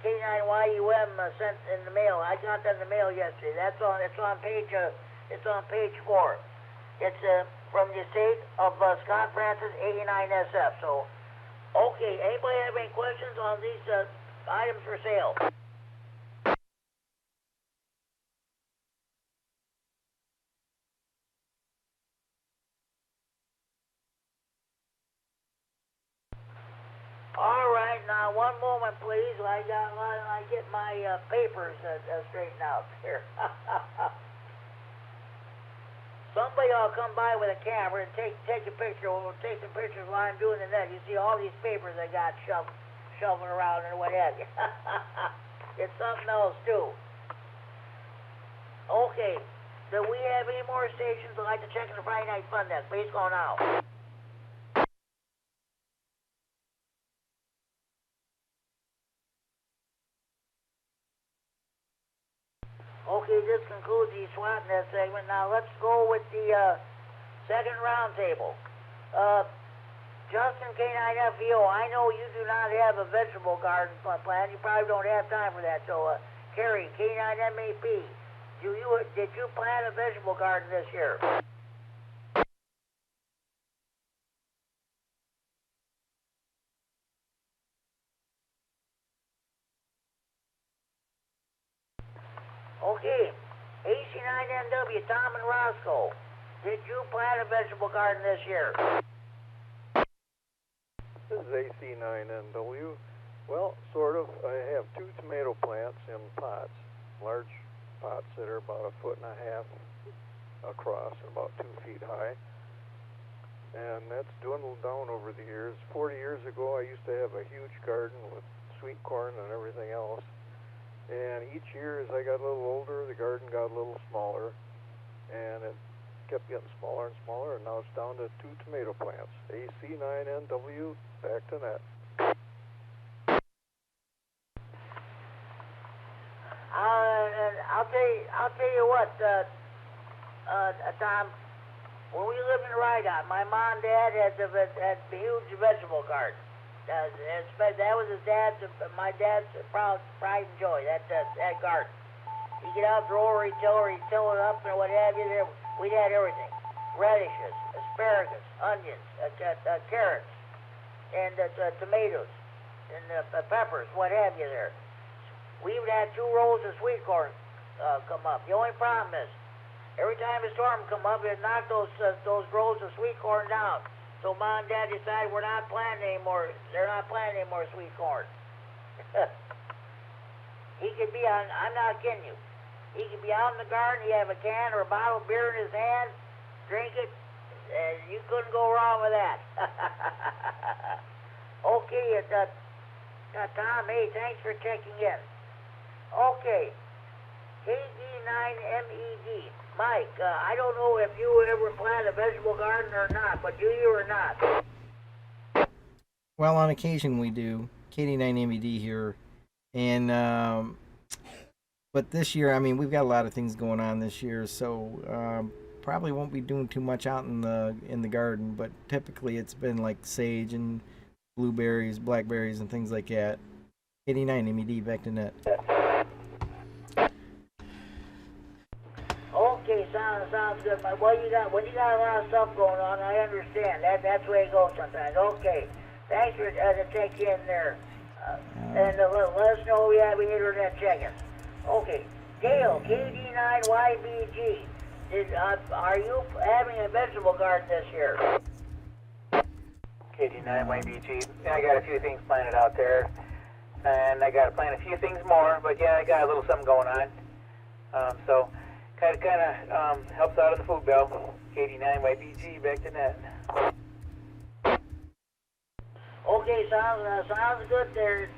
K9YUM sent in the mail. I got that in the mail yesterday. It's on page 4. It's from the estate of Scott Francis, 89SF. So, okay. Anybody have any questions on these items for sale? All right, now one moment, please. I get my papers straightened out here. Somebody will come by with a camera and take a picture. We'll take some pictures while I'm doing the net. You see all these papers I got shoving around and what have you. It's something else too. Okay, do we have any more stations that'd like to check in the Friday Night Fun Net? Please go now. Okay, this concludes the SWATnet segment. Now let's go with the second roundtable. Justin K9FEO, I know you do not have a vegetable garden plan. You probably don't have time for that. So, Kerry, K9MAP, did you plant a vegetable garden this year? Okay, AC9NW, Tom and Roscoe, did you plant a vegetable garden this year? This is AC9NW. Well, sort of. I have 2 tomato plants in pots, large pots that are about 1.5 feet across and about 2 feet high. And that's dwindled down over the years. 40 years ago, I used to have a huge garden with sweet corn and everything else. And each year, as I got a little older, the garden got a little smaller, and it kept getting smaller and smaller, and now it's down to 2 tomato plants. AC9NW, back to net. I'll tell you what, Tom. When we lived in Rydot, my mom and dad had a huge vegetable garden. That was my dad's pride and joy. That garden. You get out the roller, he'd till it up and what have you. There, we'd had everything: radishes, asparagus, onions, carrots, and tomatoes, and peppers, what have you. There, we even had 2 rows of sweet corn come up. The only problem is, every time a storm come up, it knocked those rows of sweet corn down. So Mom and Dad decided we're not planting anymore. They're not planting any more sweet corn. He could be on. I'm not kidding you. He could be out in the garden. He have a can or a bottle of beer in his hand, drink it, and you couldn't go wrong with that. Okay, Tom. Hey, thanks for checking in. Okay, KD9MED, Mike, I don't know if you ever plant a vegetable garden or not, but do you or not? Well, on occasion we do. KD9MED here, and but this year, I mean, we've got a lot of things going on this year, so probably won't be doing too much out in the garden. But typically, it's been like sage and blueberries, blackberries, and things like that. KD9MED, back to net. Okay, sounds good. But when you got a lot of stuff going on, I understand. That's the way it goes sometimes. Okay, thanks for checking in there, and let us know we have any internet check-ins. Okay, Dale, KD9YBG. Are you having a vegetable garden this year? KD9YBG. I got a few things planted out there, and I got to plant a few things more. But yeah, I got a little something going on. So. Kind of helps out on the food bill. KD9YBG, back to net. Okay, sounds good there,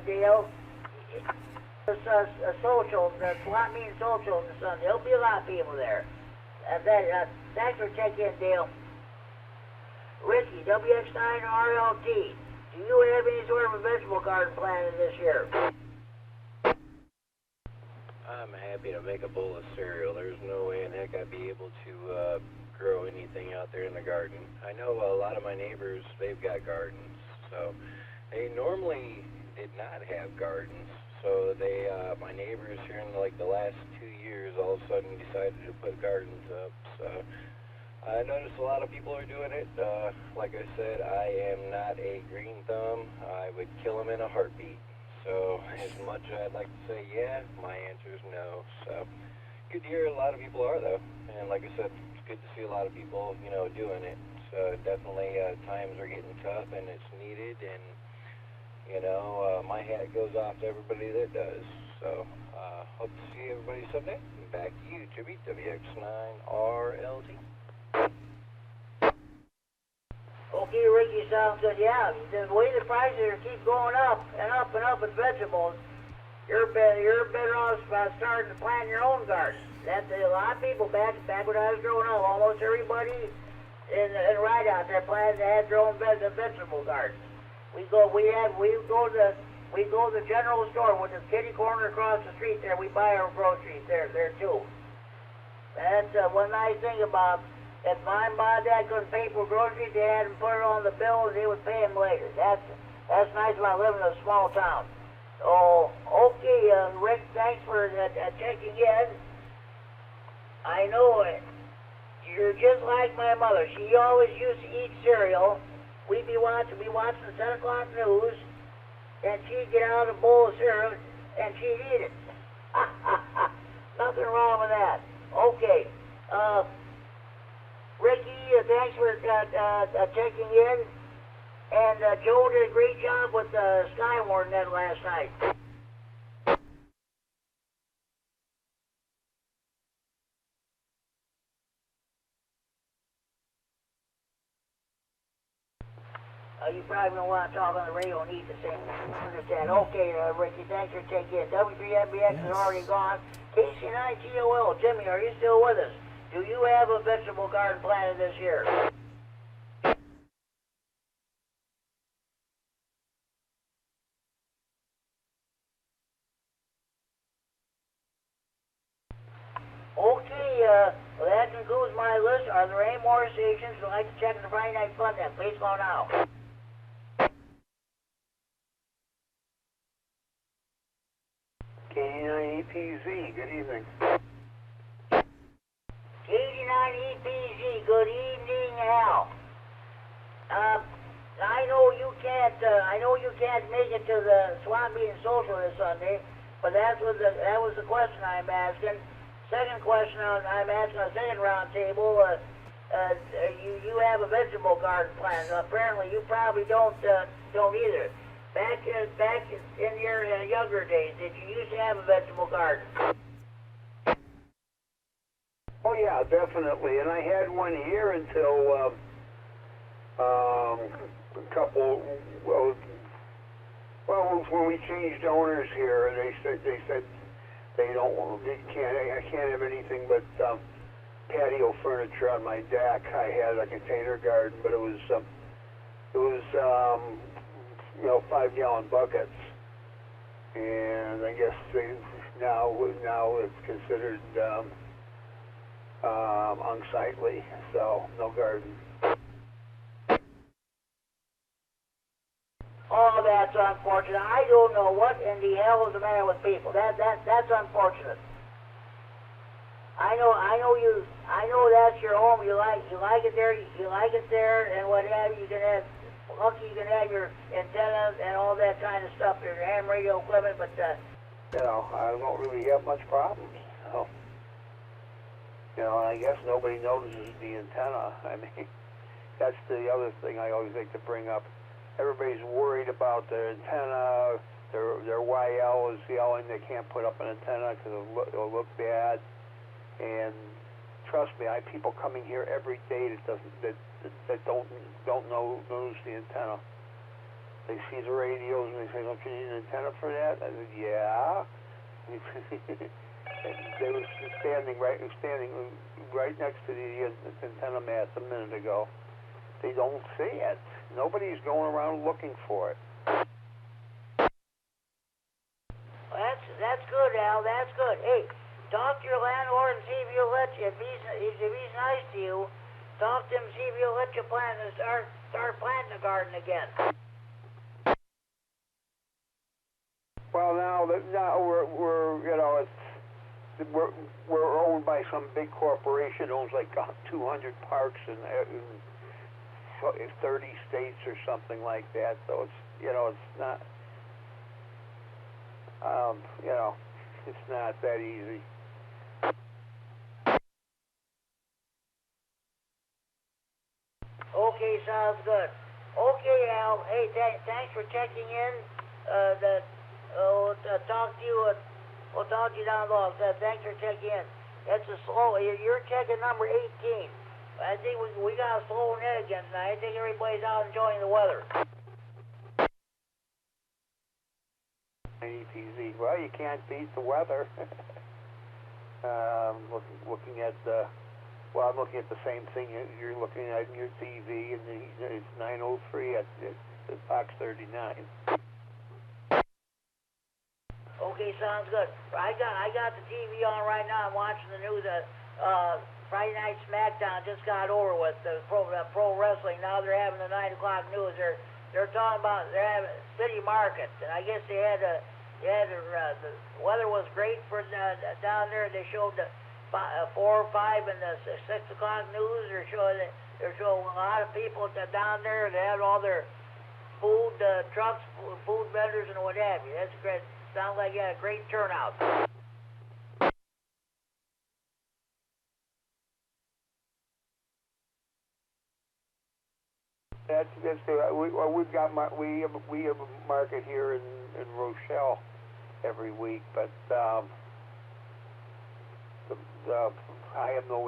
Dale. It's social, the swap meeting social on Sunday. There'll be a lot of people there. Thanks for checking in, Dale. Ricky, WX9RLT. Do you have any sort of a vegetable garden planted this year? I'm happy to make a bowl of cereal. There's no way in heck I'd be able to grow anything out there in the garden. I know a lot of my neighbors, they've got gardens, so they normally did not have gardens. So they, my neighbors here in like the last 2 years, all of a sudden decided to put gardens up. So I noticed a lot of people are doing it. Like I said, I am not a green thumb. I would kill them in a heartbeat. So, as much as I'd like to say yeah, my answer is no. So, good to hear a lot of people are, though. And like I said, it's good to see a lot of people, you know, doing it. So, definitely, times are getting tough, and it's needed. And, you know, my hat goes off to everybody that does. So, hope to see everybody someday. Back to you, Jimmy, WX9RLT. Okay, Ricky, sounds good. Yeah, the way the prices keep going up and up and up in vegetables, you're better off starting to plant your own garden. That's a lot of people back when I was growing up. Almost everybody in right out there planted had their own vegetable gardens. We go to the general store with the kitty corner across the street there. We buy our groceries there too. That's one nice thing about. If mom and dad couldn't pay for groceries, they had them put it on the bill and they would pay them later. That's nice about living in a small town. So, okay, Rick, thanks for checking in. I know it. You're just like my mother. She always used to eat cereal. We'd be watching the 10 o'clock news, and she'd get out a bowl of cereal and she'd eat it. Nothing wrong with that. Okay. Ricky, thanks for checking in. And Joe did a great job with Skywarn net last night. You probably don't want to talk on the radio and eat the same. Understand? Okay, Ricky, thanks for checking in. W3MBX is already gone. KC9GOL, Jimmy, are you still with us? Do you have a vegetable garden planted this year? Okay, well, that concludes my list. Are there any more stations who'd like to check the Friday Night Fun then? Please go now. KD9EPZ, good evening. KD9EPZ, good evening, Al. I know you can't make it to the swap meeting social this Sunday, but that was the question I'm asking. Second question I'm asking on the second round table. You have a vegetable garden plan. Apparently, you probably don't either. Back in your younger days, did you used to have a vegetable garden? Oh yeah, definitely. And I had one here until a couple. Well, when we changed owners here, they said I can't have anything but patio furniture on my deck. I had a container garden, but it was 5-gallon buckets, and I guess now it's considered unsightly, so no garden. Oh, that's unfortunate. I don't know what in the hell is the matter with people. That's unfortunate. I know that's your home. You like it there. You like it there, and what have you. You can have your antennas and all that kind of stuff. Your ham radio equipment, but I don't really have much problems. So, and I guess nobody notices the antenna. I mean, that's the other thing I always like to bring up. Everybody's worried about their antenna. Their YL is yelling they can't put up an antenna because it'll look bad. And trust me, I have people coming here every day that don't notice the antenna. They see the radios and they say, "Don't you need an antenna for that?" I said, "Yeah." They were standing right next to the antenna mast a minute ago. They don't see it. Nobody's going around looking for it. Well, that's good, Al. That's good. Hey, talk to your landlord and see if he'll let you. If he's nice to you, talk to him and see if he'll let you start planting the garden again. Well, now we're owned by some big corporation. Owns like 200 parks in 30 states or something like that. So it's not it's not that easy. Okay, sounds good. Okay, Al. Hey, thanks for checking in. We'll talk to you. We'll talk to you down the road. Thanks for checking in. That's a slow. You're checking number 18. I think we got a slow net again tonight. I think everybody's out enjoying the weather. Easy. Well, you can't beat the weather. Looking at I'm looking at the same thing you're looking at in your TV, and it's 903 at Fox 39. Okay, sounds good. I got the TV on right now. I'm watching the news. Friday Night SmackDown just got over with the pro wrestling. Now they're having the 9 o'clock news. They're talking about they're having City Market, and I guess the weather was great for down there. They showed the 4 or 5 and the 6 o'clock news. They're showing a lot of people down there. They had all their food trucks, food vendors, and what have you. That's great. Sounds like you had a great turnout. We have a market here in Rochelle every week, but I have no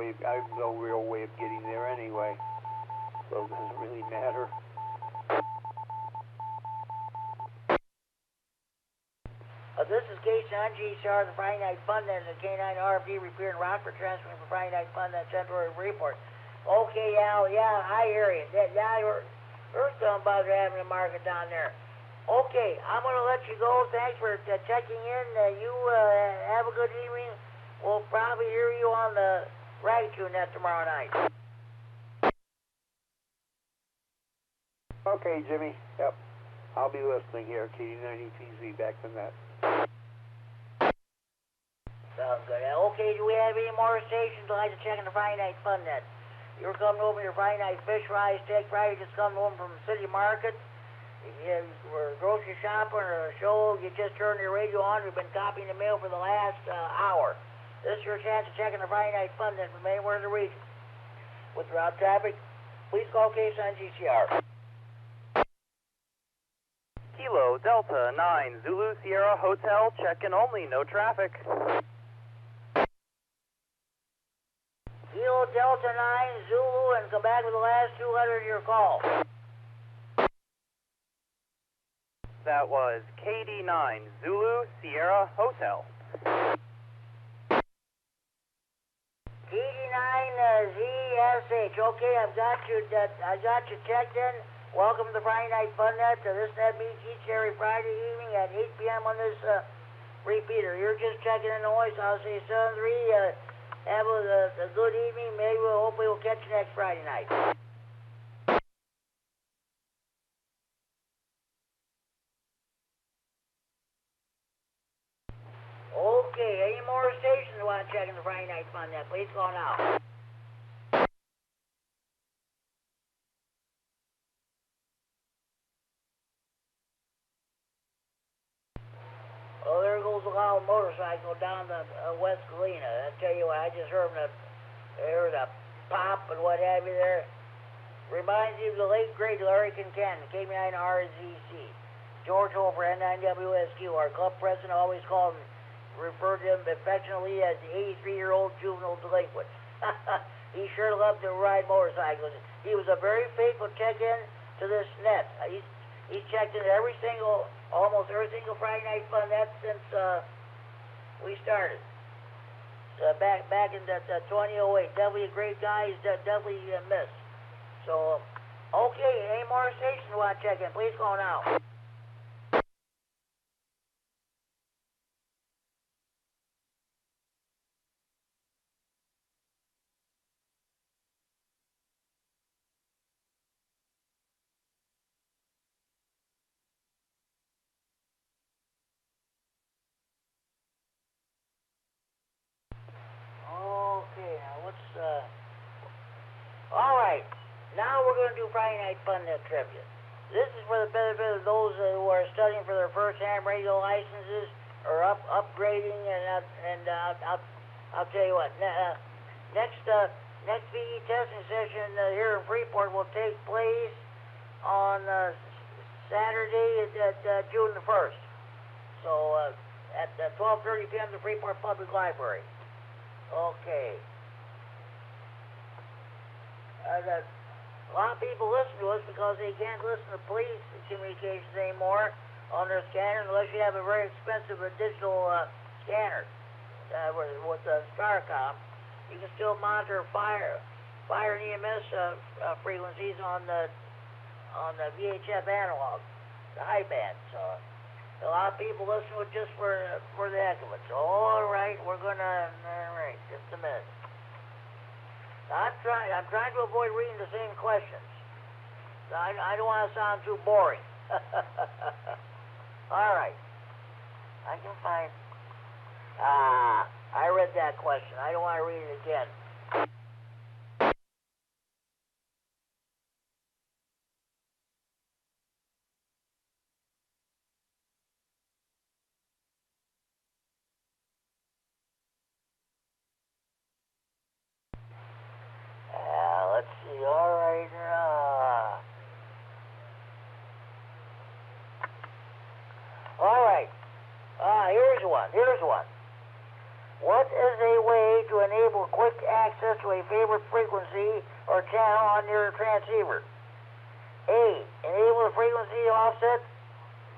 real way of getting there anyway, so it doesn't really matter. This is K9 GCR, the Friday Night Fun Net, and the K9 RFD repair in Rockford, transferring from Friday Night Fun Net Central Report. Okay, Al, yeah, I hear you. We're still about having a market down there. Okay, I'm going to let you go. Thanks for checking in. You have a good evening. We'll probably hear you on the Ragtune Net tomorrow night. Okay, Jimmy. Yep. I'll be listening here. KD90TZ back to net. Sounds good. Okay, do we have any more stations I'd like to check in the Friday Night Fun Net? You're coming over your Friday night fish fry, steak fry, you just come home from City Market. If you were grocery shopping or a show, you just turn your radio on. We've been copying the mail for the last hour. This is your chance to check in the Friday Night Fun Net from anywhere in the region. With route traffic, please call K9 GCR. Kilo Delta 9 Zulu Sierra Hotel, check-in only, no traffic. Kilo Delta 9 Zulu, and come back with the last 200 of your call. That was KD9 Zulu Sierra Hotel. KD9ZSH. Okay, I got you checked in. Welcome to Friday Night Fun Net. This net meets each and every Friday evening at 8 p.m. on this repeater. You're just checking in noise. I'll say 7-3. Have a good evening. Maybe hopefully we'll catch you next Friday night. Okay, any more stations want to check in the Friday Night Fun Net? Please call now. Oh, there goes a loud motorcycle down the West Galena. I tell you what, I just heard the pop and what have you there. Reminds you of the late great Larry Kincannon, KB9RZC. George Hofer, N9WSQ, our club president, always called him, referred to him affectionately as the 83-year-old juvenile delinquent. He sure loved to ride motorcycles. He was a very faithful check-in to this net. He's checked in almost every single Friday Night Fun Net since we started. Back in 2008. Definitely a great guy. He's definitely missed. So, okay, any more stations you want to check in? Please call now. Okay, now what's all right. Now we're going to do Friday Night Fun Net Trivia. This is for the benefit of those who are studying for their first ham radio licenses or upgrading, and I'll tell you what. Next VE testing session here in Freeport will take place on Saturday at June the 1st. So at 12:30 p.m. at the Freeport Public Library. Okay. A lot of people listen to us because they can't listen to police communications anymore on their scanner unless you have a very expensive digital scanner with Starcom. You can still monitor fire and EMS frequencies on the VHF analog, the high band. So a lot of people listen to it just for the heck of it. So all right, all right, just a minute. I'm trying to avoid reading the same questions. I don't want to sound too boring. All right. I can find... I read that question. I don't want to read it again. Let's see. All right. All right. Here's one. What is a way to enable quick access to a favorite frequency or channel on your transceiver? A. Enable the frequency offset.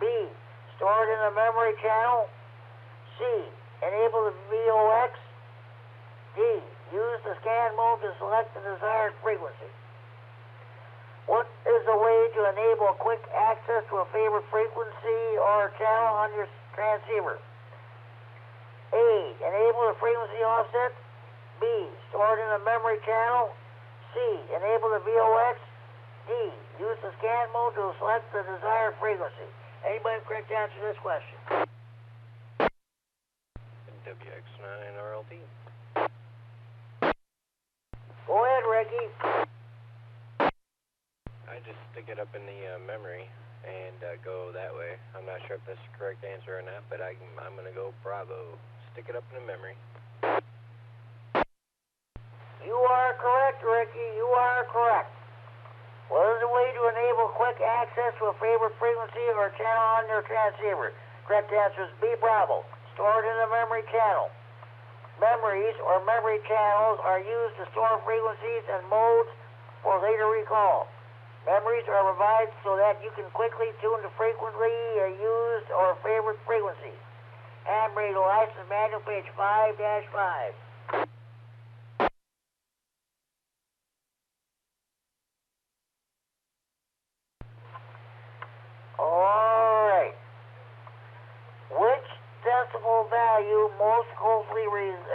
B. Store it in a memory channel. C. Enable the VOX. D. Use the scan mode to select the desired frequency. What is the way to enable quick access to a favorite frequency or channel on your transceiver? A. Enable the frequency offset. B. Store it in a memory channel. C. Enable the VOX. D. Use the scan mode to select the desired frequency. Anybody correct answer to this question? WX9RLT. Go ahead, Ricky. I just stick it up in the memory and go that way. I'm not sure if that's the correct answer or not, but I'm going to go Bravo. Stick it up in the memory. You are correct, Ricky. You are correct. What is a way to enable quick access to a favorite frequency or channel on your transceiver? Correct answer is B, Bravo. Stored in a memory channel. Memories or memory channels are used to store frequencies and modes for later recall. Memories are revised so that you can quickly tune to frequently used or favorite frequencies. Ham Radio License Manual, page 5-5. value most closely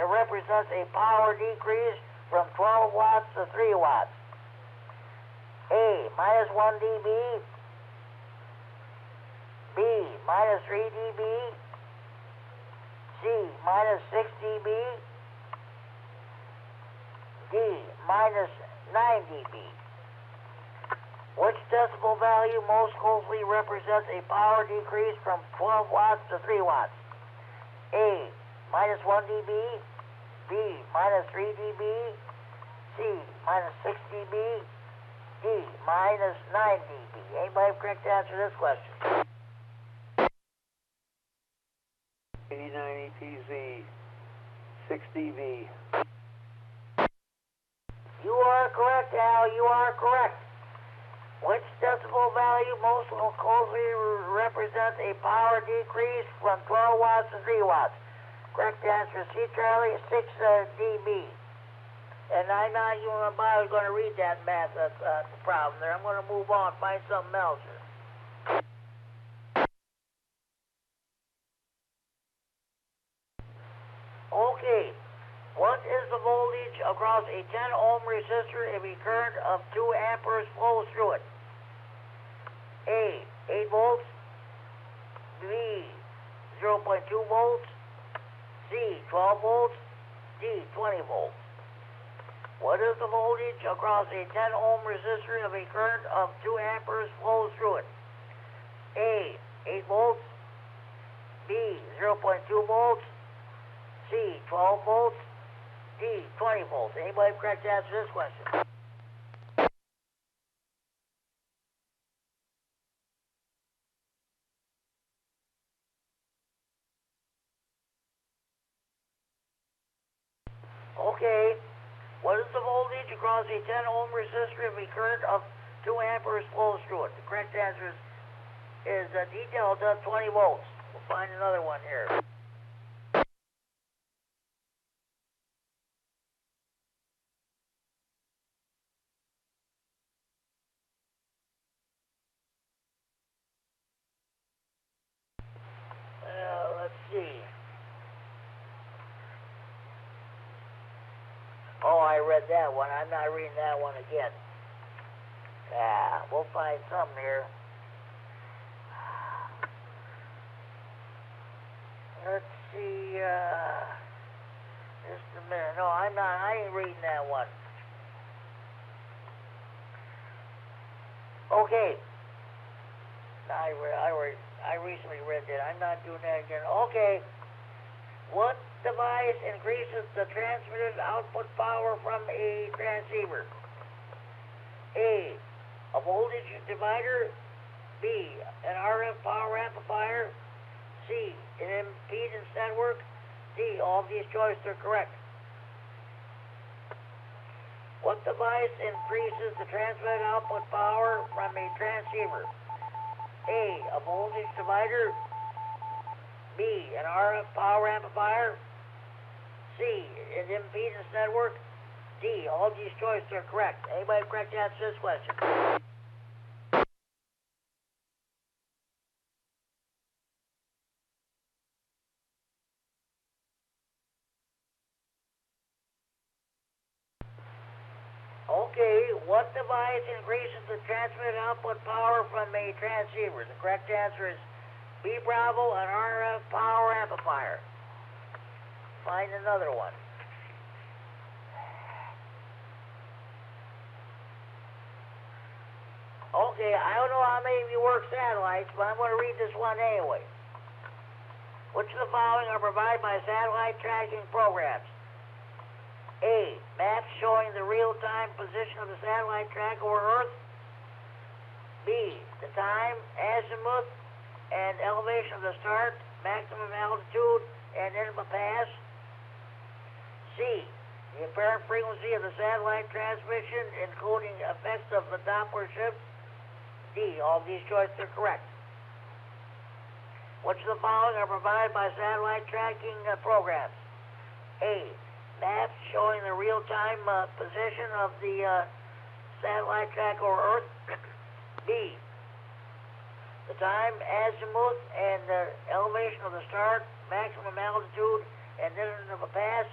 represents a power decrease from 12 watts to 3 watts? A, minus 1 dB. B, minus 3 dB. C, minus 6 dB. D, minus 9 dB. Which decibel value most closely represents a power decrease from 12 watts to 3 watts? A, minus 1 dB. B, minus 3 dB. C, minus 6 dB. D, minus 9 dB. Anybody have correct answer to this question? 89 EPZ, 6 dB. You are correct, Al. You are correct. Which decibel value most closely represents a power decrease from 12 watts to 3 watts? Correct answer is C, Charlie, 6 dB. And I'm not even going to read that math problem there. I'm going to move on, find something else here. Okay. What is the voltage across a 10-ohm resistor if a current of 2 amperes flows through it? A, 8 volts. B, 0.2 volts. C, 12 volts. D, 20 volts. What is the voltage across a 10-ohm resistor if a current of 2 amperes flows through it? A, 8 volts. B, 0.2 volts. C, 12 volts. D, 20 volts. Anybody have correct answer to this question? Okay. What is the voltage across a 10-ohm resistor if a current of 2 amperes flows through it? The correct answer is D delta 20 volts. We'll find another one here. Let's see. Oh, I read that one. I'm not reading that one again. Yeah, we'll find something here. Let's see, just a minute. No, I ain't reading that one. Okay. I recently read that. I'm not doing that again. Okay. What device increases the transmitted output power from a transceiver? A, a voltage divider. B, an RF power amplifier. C, an impedance network. D, all of these choices are correct. What device increases the transmitted output power from a transceiver? A, a voltage divider. B, an RF power amplifier. C, an impedance network. D, all of these choices are correct. Anybody correct answer to this question? Okay, what device increases the transmitted output power from a transceiver? The correct answer is B, Bravo, an RF power amplifier. Find another one. Okay, I don't know how many of you work satellites, but I'm going to read this one anyway. Which of the following are provided by satellite tracking programs? A, maps showing the real-time position of the satellite track over Earth. B, the time, azimuth, and elevation of the start, maximum altitude, and end of a pass. C, the apparent frequency of the satellite transmission, including effects of the Doppler shift. D, all of these choices are correct. Which of the following are provided by satellite tracking programs? A, maps showing the real-time position of the satellite track over Earth. B, the time, azimuth, and the elevation of the start, maximum altitude and then of a pass.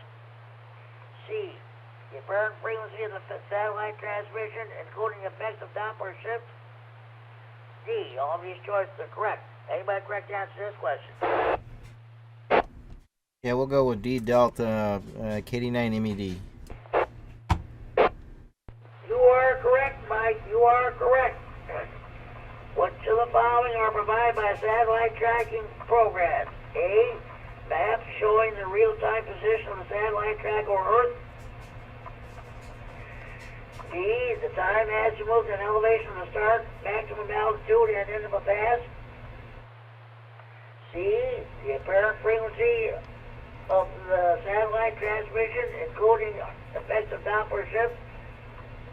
C, the apparent frequency of the satellite transmission, including the effects of Doppler shift. D, all these choices are correct. Anybody correct to answer this question? Yeah, we'll go with D Delta, KD9MED. You are correct, Mike. You are correct. Which of the following are provided by satellite tracking programs? A, maps showing the real-time position of the satellite track over Earth. B, the time azimuth and elevation of the start, maximum altitude, and end of a pass. C, the apparent frequency of the satellite transmission, including effects of Doppler shift.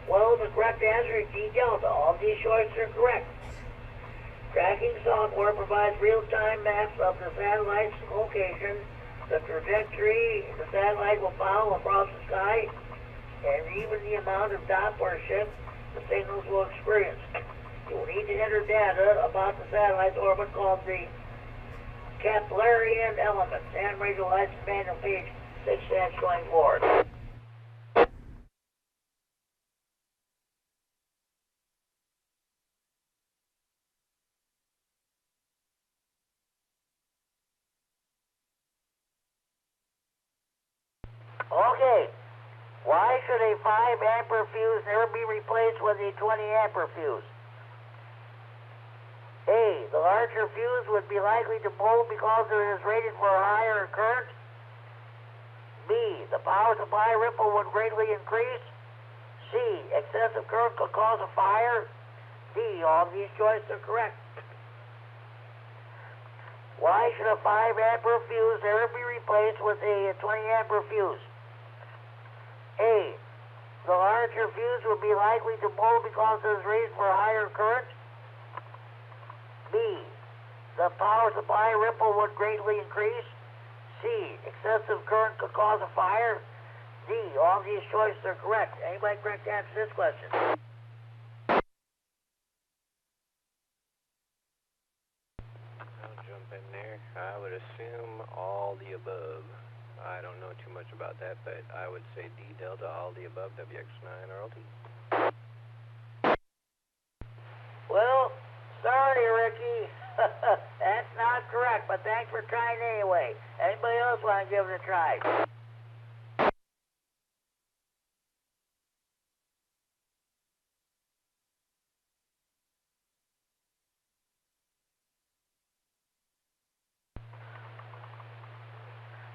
Well, the correct answer is D Delta. All these choices are correct. Tracking software provides real-time maps of the satellite's location, the trajectory the satellite will follow across the sky, and even the amount of Doppler shift the signals will experience. You will need to enter data about the satellite's orbit called the Keplerian elements. And radio license manual page 6 going forward. Okay. Why should a 5 ampere fuse never be replaced with a 20 ampere fuse? A, the larger fuse would be likely to blow because it is rated for a higher current. B, the power supply ripple would greatly increase. C, excessive current could cause a fire. D, all of these choices are correct. Why should a 5 ampere fuse ever be replaced with a 20 ampere fuse? A, the larger fuse would be likely to blow because it is rated for a higher current. B, the power supply ripple would greatly increase. C, excessive current could cause a fire. D, all these choices are correct. Anybody correct to answer this question? I'll jump in there. I would assume all the above. I don't know too much about that, but I would say D Delta, all the above, WX9 RLT. Well, sorry, Ricky. That's not correct, but thanks for trying anyway. Anybody else want to give it a try?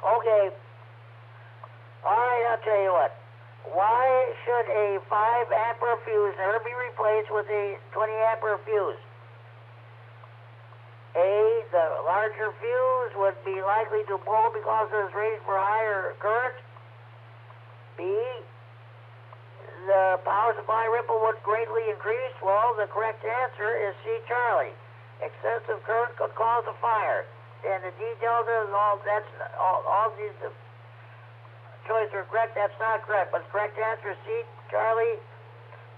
Okay. All right, I'll tell you what. Why should a 5 ampere fuse never be replaced with a 20 ampere fuse? A, the larger fuse would be likely to blow because it is rated for higher current. B, the power supply ripple would greatly increase. Well, the correct answer is C, Charlie. Excessive current could cause a fire. And the D Delta is all these choices are correct. That's not correct, but the correct answer is C, Charlie.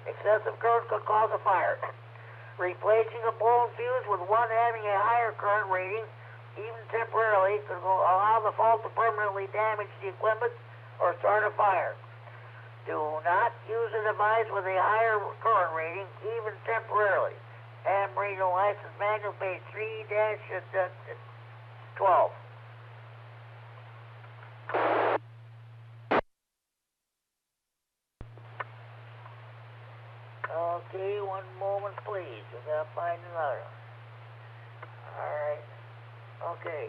Excessive current could cause a fire. Replacing a blown fuse with one having a higher current rating, even temporarily, could allow the fault to permanently damage the equipment or start a fire. Do not use a device with a higher current rating, even temporarily. Ham radio license manual page 3-12. Okay, one moment, please. We gotta find another. All right. Okay.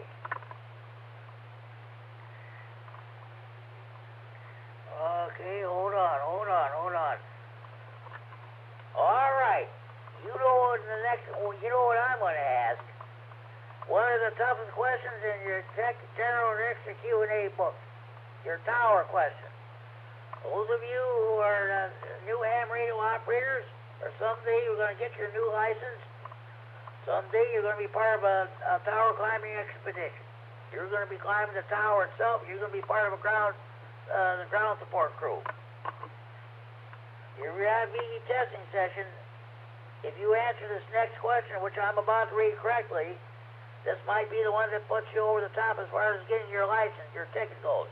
Okay, hold on. All right. You know what I'm gonna ask. What are the toughest questions in your general and extra Q&A book? Your tower question. Those of you who are new ham radio operators, or someday you're going to get your new license, someday you're going to be part of a tower climbing expedition. You're going to be climbing the tower itself. You're going to be part of the ground support crew. Your VE testing session, if you answer this next question, which I'm about to read correctly, this might be the one that puts you over the top as far as getting your license, your ticket goes.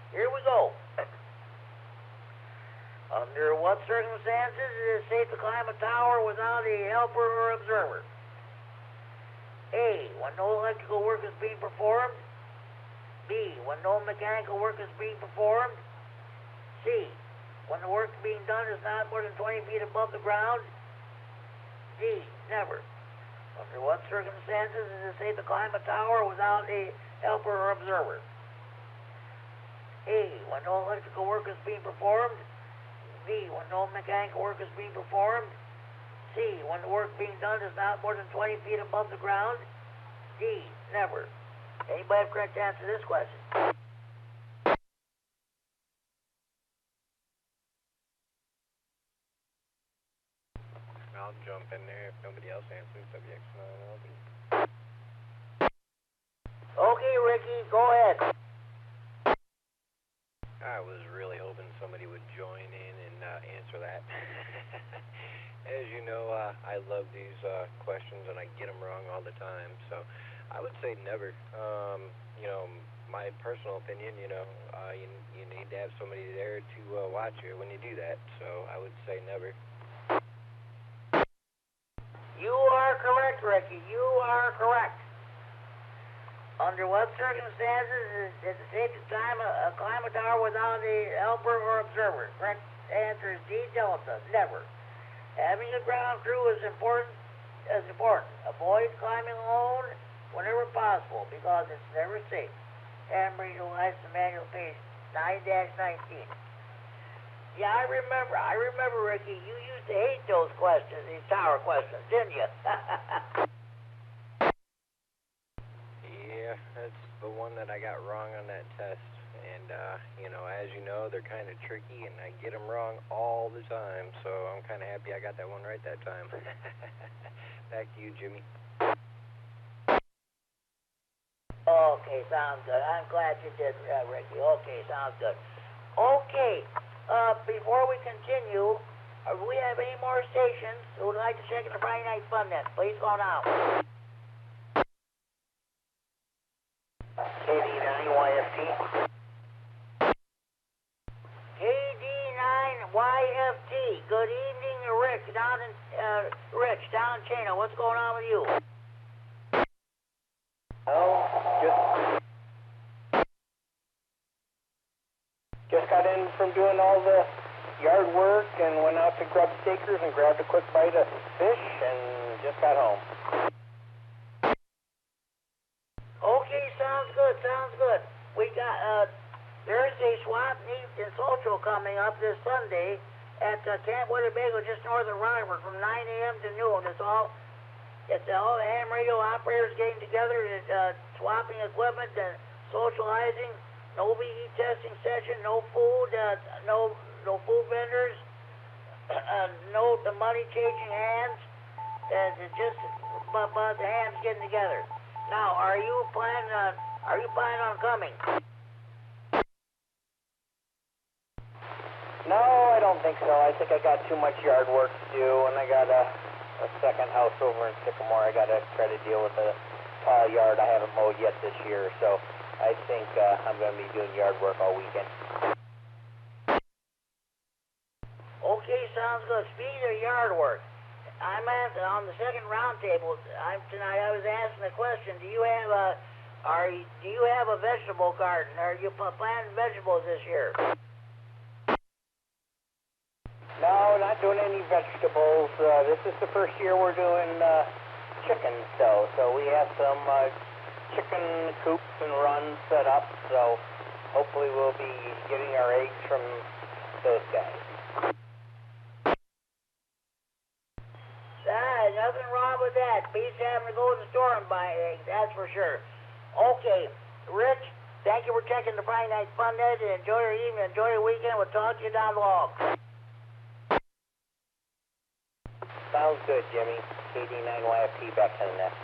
Here we go. Under what circumstances is it safe to climb a tower without a helper or observer? A, when no electrical work is being performed. B, when no mechanical work is being performed. C, when the work being done is not more than 20 feet above the ground. D, never. Under what circumstances is it safe to climb a tower without a helper or observer? A, when no electrical work is being performed. B, when no mechanical work is being performed. C, when the work being done is not more than 20 feet above the ground. D, never. Anybody have a correct answer to this question? I'll jump in there if nobody else answers. WX9LB. Okay, Ricky, go ahead. I was really hoping somebody would join in and answer that. As you know, I love these questions and I get them wrong all the time. So I would say never. You know, my personal opinion, you need to have somebody there to watch you when you do that. So I would say never. You are correct, Ricky. You are correct. Under what circumstances is it safe to climb a tower without a helper or observer? Correct answer is D, Delta. Never. Having a ground crew is important. Avoid climbing alone whenever possible because it's never safe. Hammer utilize the manual page 9-19. Yeah, I remember, Ricky, you used to hate those questions, these tower questions, didn't you? Yeah, that's the one that I got wrong on that test. And, as you know, they're kind of tricky, and I get them wrong all the time. So I'm kind of happy I got that one right that time. Back to you, Jimmy. Okay, sounds good. I'm glad you did, Ricky. Okay, sounds good. Okay, before we continue, we have any more stations who would like to check in the Friday Night Fun Net? Please go now. KD9YFT. KD9YFT. Good evening, Rich down in Chino. What's going on with you? Just got in from doing all the yard work and went out to grub stakers and grabbed a quick bite of fish and just got home. Okay, sounds good. We got Thursday swap meet and social coming up this Sunday at Camp Winnebago just north of Rockford from 9 a.m. to noon. It's all the ham radio operators getting together and swapping equipment and socializing. No VE testing session, no food, no food vendors, no the money changing hands, it's just but the hands getting together. Now, are you planning on coming? No, I don't think so. I think I got too much yard work to do, and I got a second house over in Sycamore. I got to try to deal with a tall yard I haven't mowed yet this year, so I think I'm going to be doing yard work all weekend. Okay, sounds good. Speaking of yard work, I'm on the second round table tonight. I was asking the question: do you have a vegetable garden? Are you planting vegetables this year? No, not doing any vegetables. This is the first year we're doing chickens, so we have some chicken coops and runs set up, so hopefully we'll be getting our eggs from those guys. Nothing wrong with that. Beats having to go to the store and buy eggs, that's for sure. Okay, Rich, thank you for checking the Friday Night Fun Net, and enjoy your evening, enjoy your weekend. We'll talk to you down the log. Sounds good, Jimmy. KD9YFT back to the net.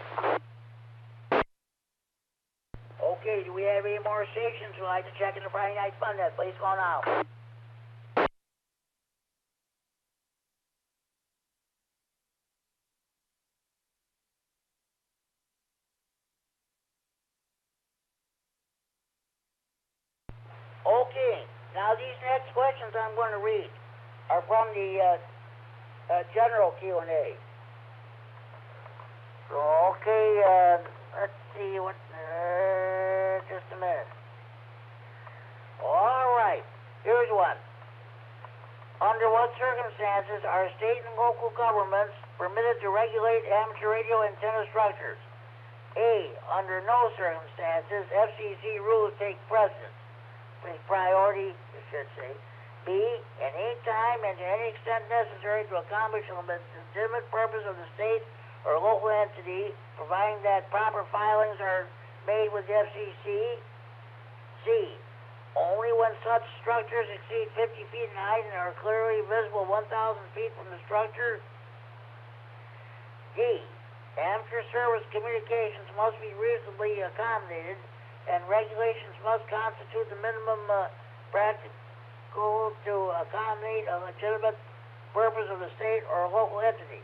Okay, do we have any more stations who'd like to check in the Friday Night Fun Net? Please go now. Now, these next questions I'm going to read are from the general Q&A. So, okay, let's see what, just a minute. All right, here's one. Under what circumstances are state and local governments permitted to regulate amateur radio antenna structures? A, under no circumstances, FCC rules take precedence. Take priority, you should say. B, at any time and to any extent necessary to accomplish the legitimate purpose of the state or local entity, providing that proper filings are made with the FCC. C, only when such structures exceed 50 feet in height and are clearly visible 1,000 feet from the structure. D, amateur service communications must be reasonably accommodated, and regulations must constitute the minimum practical to accommodate a legitimate purpose of the state or local entity.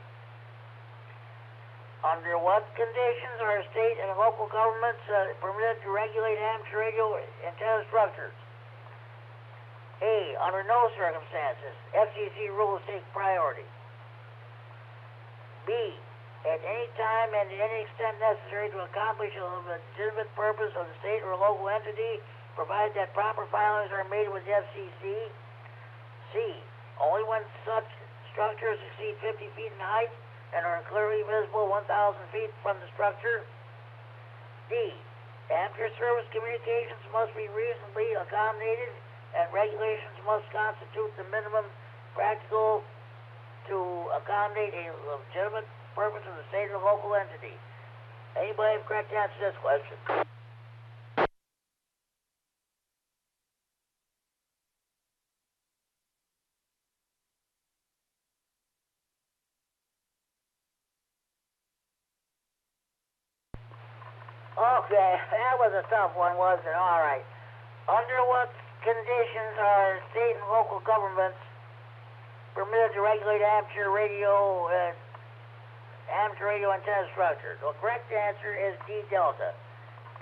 Under what conditions are state and local governments permitted to regulate amateur radio antenna structures? A, under no circumstances. FCC rules take priority. B, at any time and to any extent necessary to accomplish a legitimate purpose of the state or local entity, provided that proper filings are made with the FCC. C, only when such structures exceed 50 feet in height and are clearly visible 1,000 feet from the structure. D, amateur service communications must be reasonably accommodated, and regulations must constitute the minimum practical to accommodate a legitimate purpose of the state or local entity. Anybody have correct answer to this question? Okay, that was a tough one, wasn't it? All right. Under what conditions are state and local governments permitted to regulate amateur radio antenna structures? The correct answer is D, delta.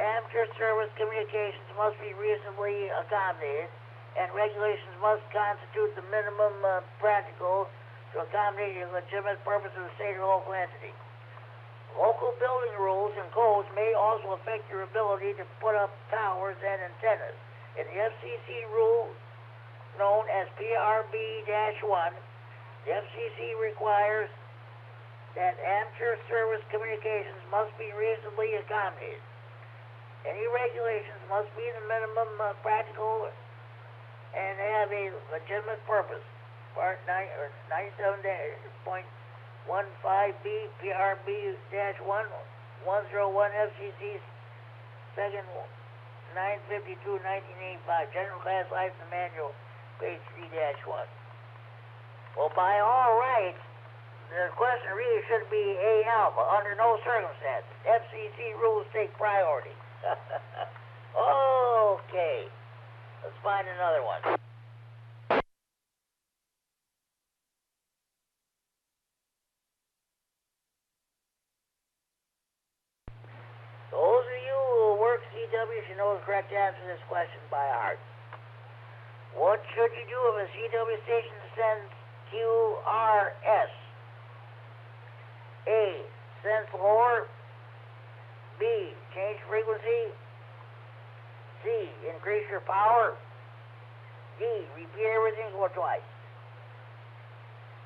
Amateur service communications must be reasonably accommodated, and regulations must constitute the minimum practical to accommodate a legitimate purpose of the state or local entity. Local building rules and codes may also affect your ability to put up towers and antennas. In the FCC rule known as PRB-1, the FCC requires that amateur service communications must be reasonably accommodated. Any regulations must be the minimum practical and have a legitimate purpose. Part 97.15B PRB-1 101 FCC Second 952 1985 General Class License Manual page 3-1. Well, by all rights, the question really should be A, alpha. Under no circumstances, FCC rules take priority. Okay, let's find another one. Those of you who work CW should know the correct answer to this question by heart. What should you do if a CW station sends QRS? A, sense lower. B, change frequency. C, increase your power. D, repeat everything twice.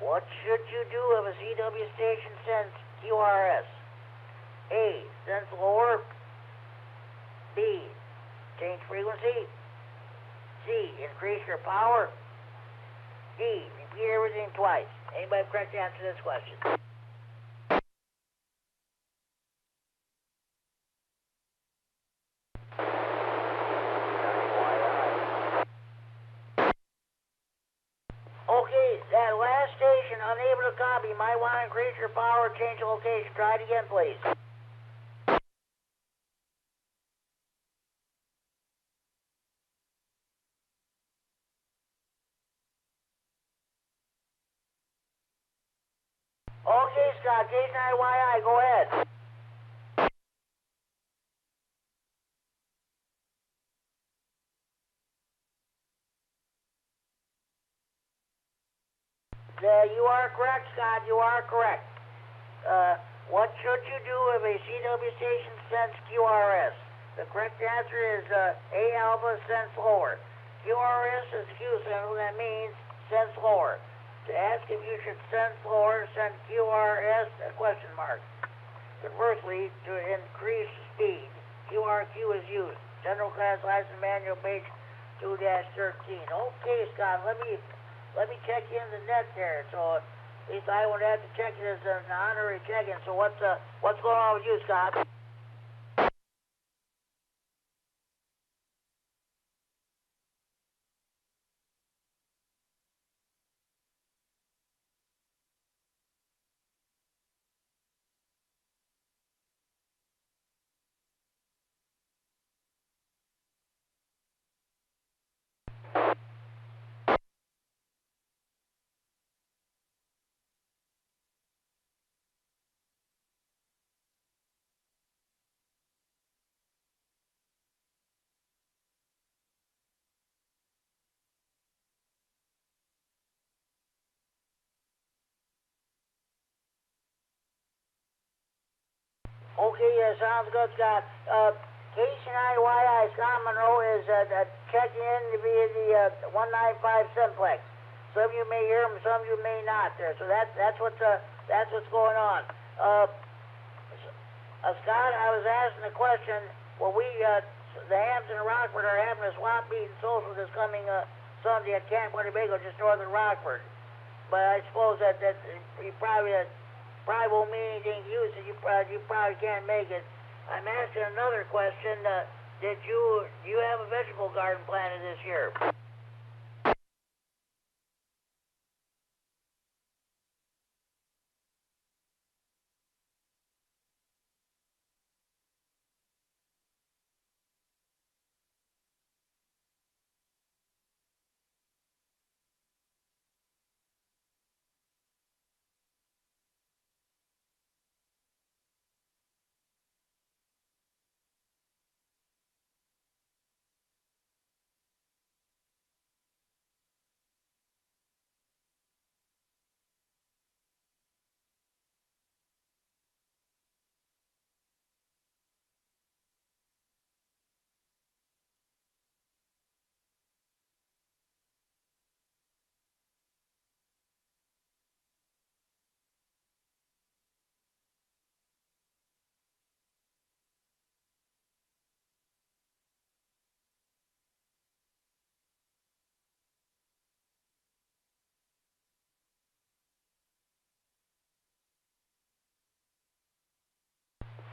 What should you do if a CW station sends QRS? A, sense lower. B, change frequency. C, increase your power. D, repeat everything twice. Anybody have correct answer to this question? Okay, that last station, unable to copy, might want to increase your power, change the location. Try it again, please. Okay, Scott, K9YI, go ahead. You are correct, Scott. You are correct. What should you do if a CW station sends QRS? The correct answer is A alpha sends lower. QRS is Q symbol. That means sends lower. To ask if you should send lower, send QRS a question mark. Conversely, to increase speed, QRQ is used. General Class License Manual, page 2-13. Okay, Scott. Let me check in the net there. So at least I would have to check it as an honorary check-in. So what's going on with you, Scott? Okay, sounds good, Scott. KC9YI, Scott Monroe, is checking in via the 195 Simplex. Some of you may hear him, some of you may not there. So that's what's going on. Scott, I was asking the question. Well, the Hams and Rockford are having a swap meet and social this coming Sunday at Camp Winnebago, just north of Rockford. But I suppose that you probably won't mean anything to you, so you probably can't make it. I'm asking another question. Do you have a vegetable garden planted this year?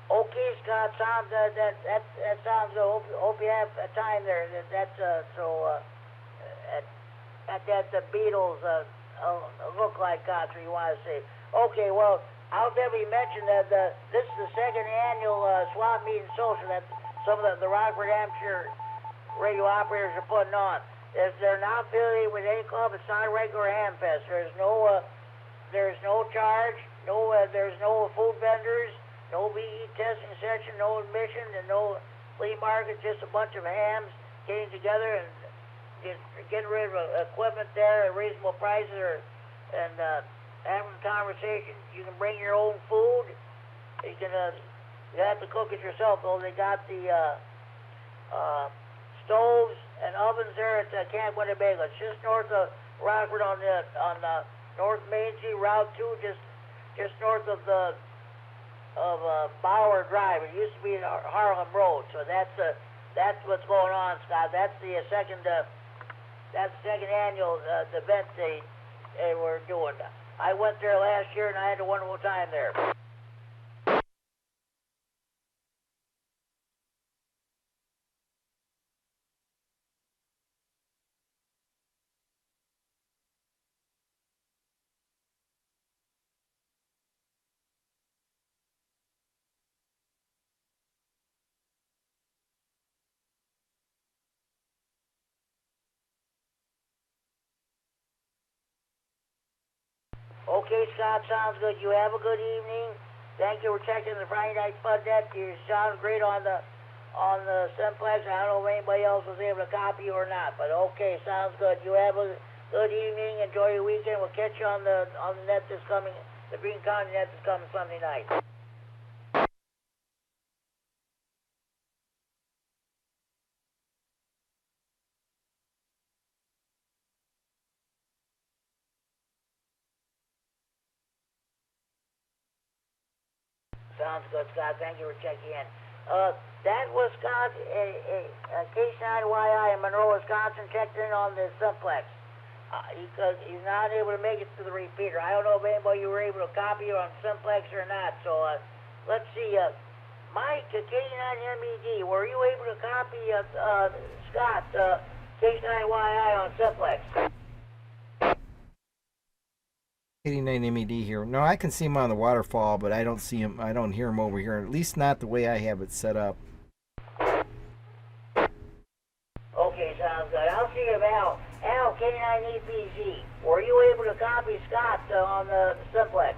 Okay, Scott. Sounds that sounds good. Hope you have time there. At that the Beatles look like concert you want to see. Okay, well I'll definitely mention that this is the second annual swap meet and social that some of the Rockford, Hampshire radio operators are putting on. They're not affiliated with any club. It's not a regular ham fest. There's no charge. There's no food vendors. No VE testing section, no admission, and no flea market, just a bunch of hams getting together and getting rid of equipment there at reasonable prices and having a conversation. You can bring your own food. You have to cook it yourself, though. They got the stoves and ovens there at Camp Winnebago. It's just north of Rockford on the North Main Street, Route 2, just north of Bauer Drive. It used to be Harlem Road, so that's what's going on, Scott. That's the second annual event they were doing. I went there last year and I had a wonderful time there. Okay, Scott, sounds good. You have a good evening. Thank you for checking the Friday Night Fun Net. You sound great on the Simplex. I don't know if anybody else was able to copy you or not, but okay, sounds good. You have a Good evening. Enjoy your weekend. We'll catch you on the net this coming, the Green County net this coming Sunday night. Sounds good, Scott. Thank you for checking in. That was Scott, K9YI in Monroe, Wisconsin, checked in on the simplex. Because he's not able to make it to the repeater. I don't know if anybody you were able to copy on simplex or not. So let's see. Mike, K9MED, were you able to copy Scott, K9YI on simplex? 89 MED here. No, I can see him on the waterfall, but I don't see him. I don't hear him over here. At least not the way I have it set up. Okay, sounds good. I'll see if Al K9EPZ, were you able to copy Scott on the simplex?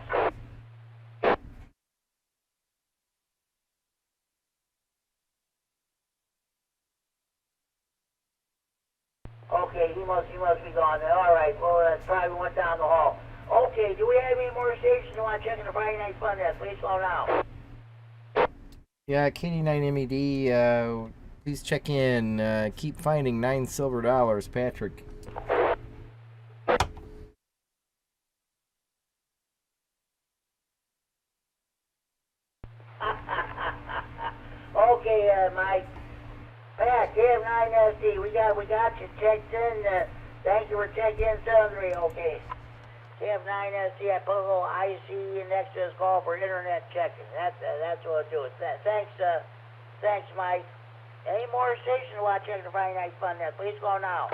Okay, he must be gone then. All right, well, probably went down the hall. Okay, do we have any more stations you want to check in the Friday Night Fun Net? Please call now. Yeah, K89MED, please check in. Keep finding $9 silver, Patrick. Okay, Mike. Pat, KF9SD, we got you checked in. Thank you for checking in, 73. Okay. KF9SD, I put a little IC next to this call for internet checking. That's what I'll do. Thanks, Mike. Any more stations to watch checking the Friday Night Fun Net? Please go now.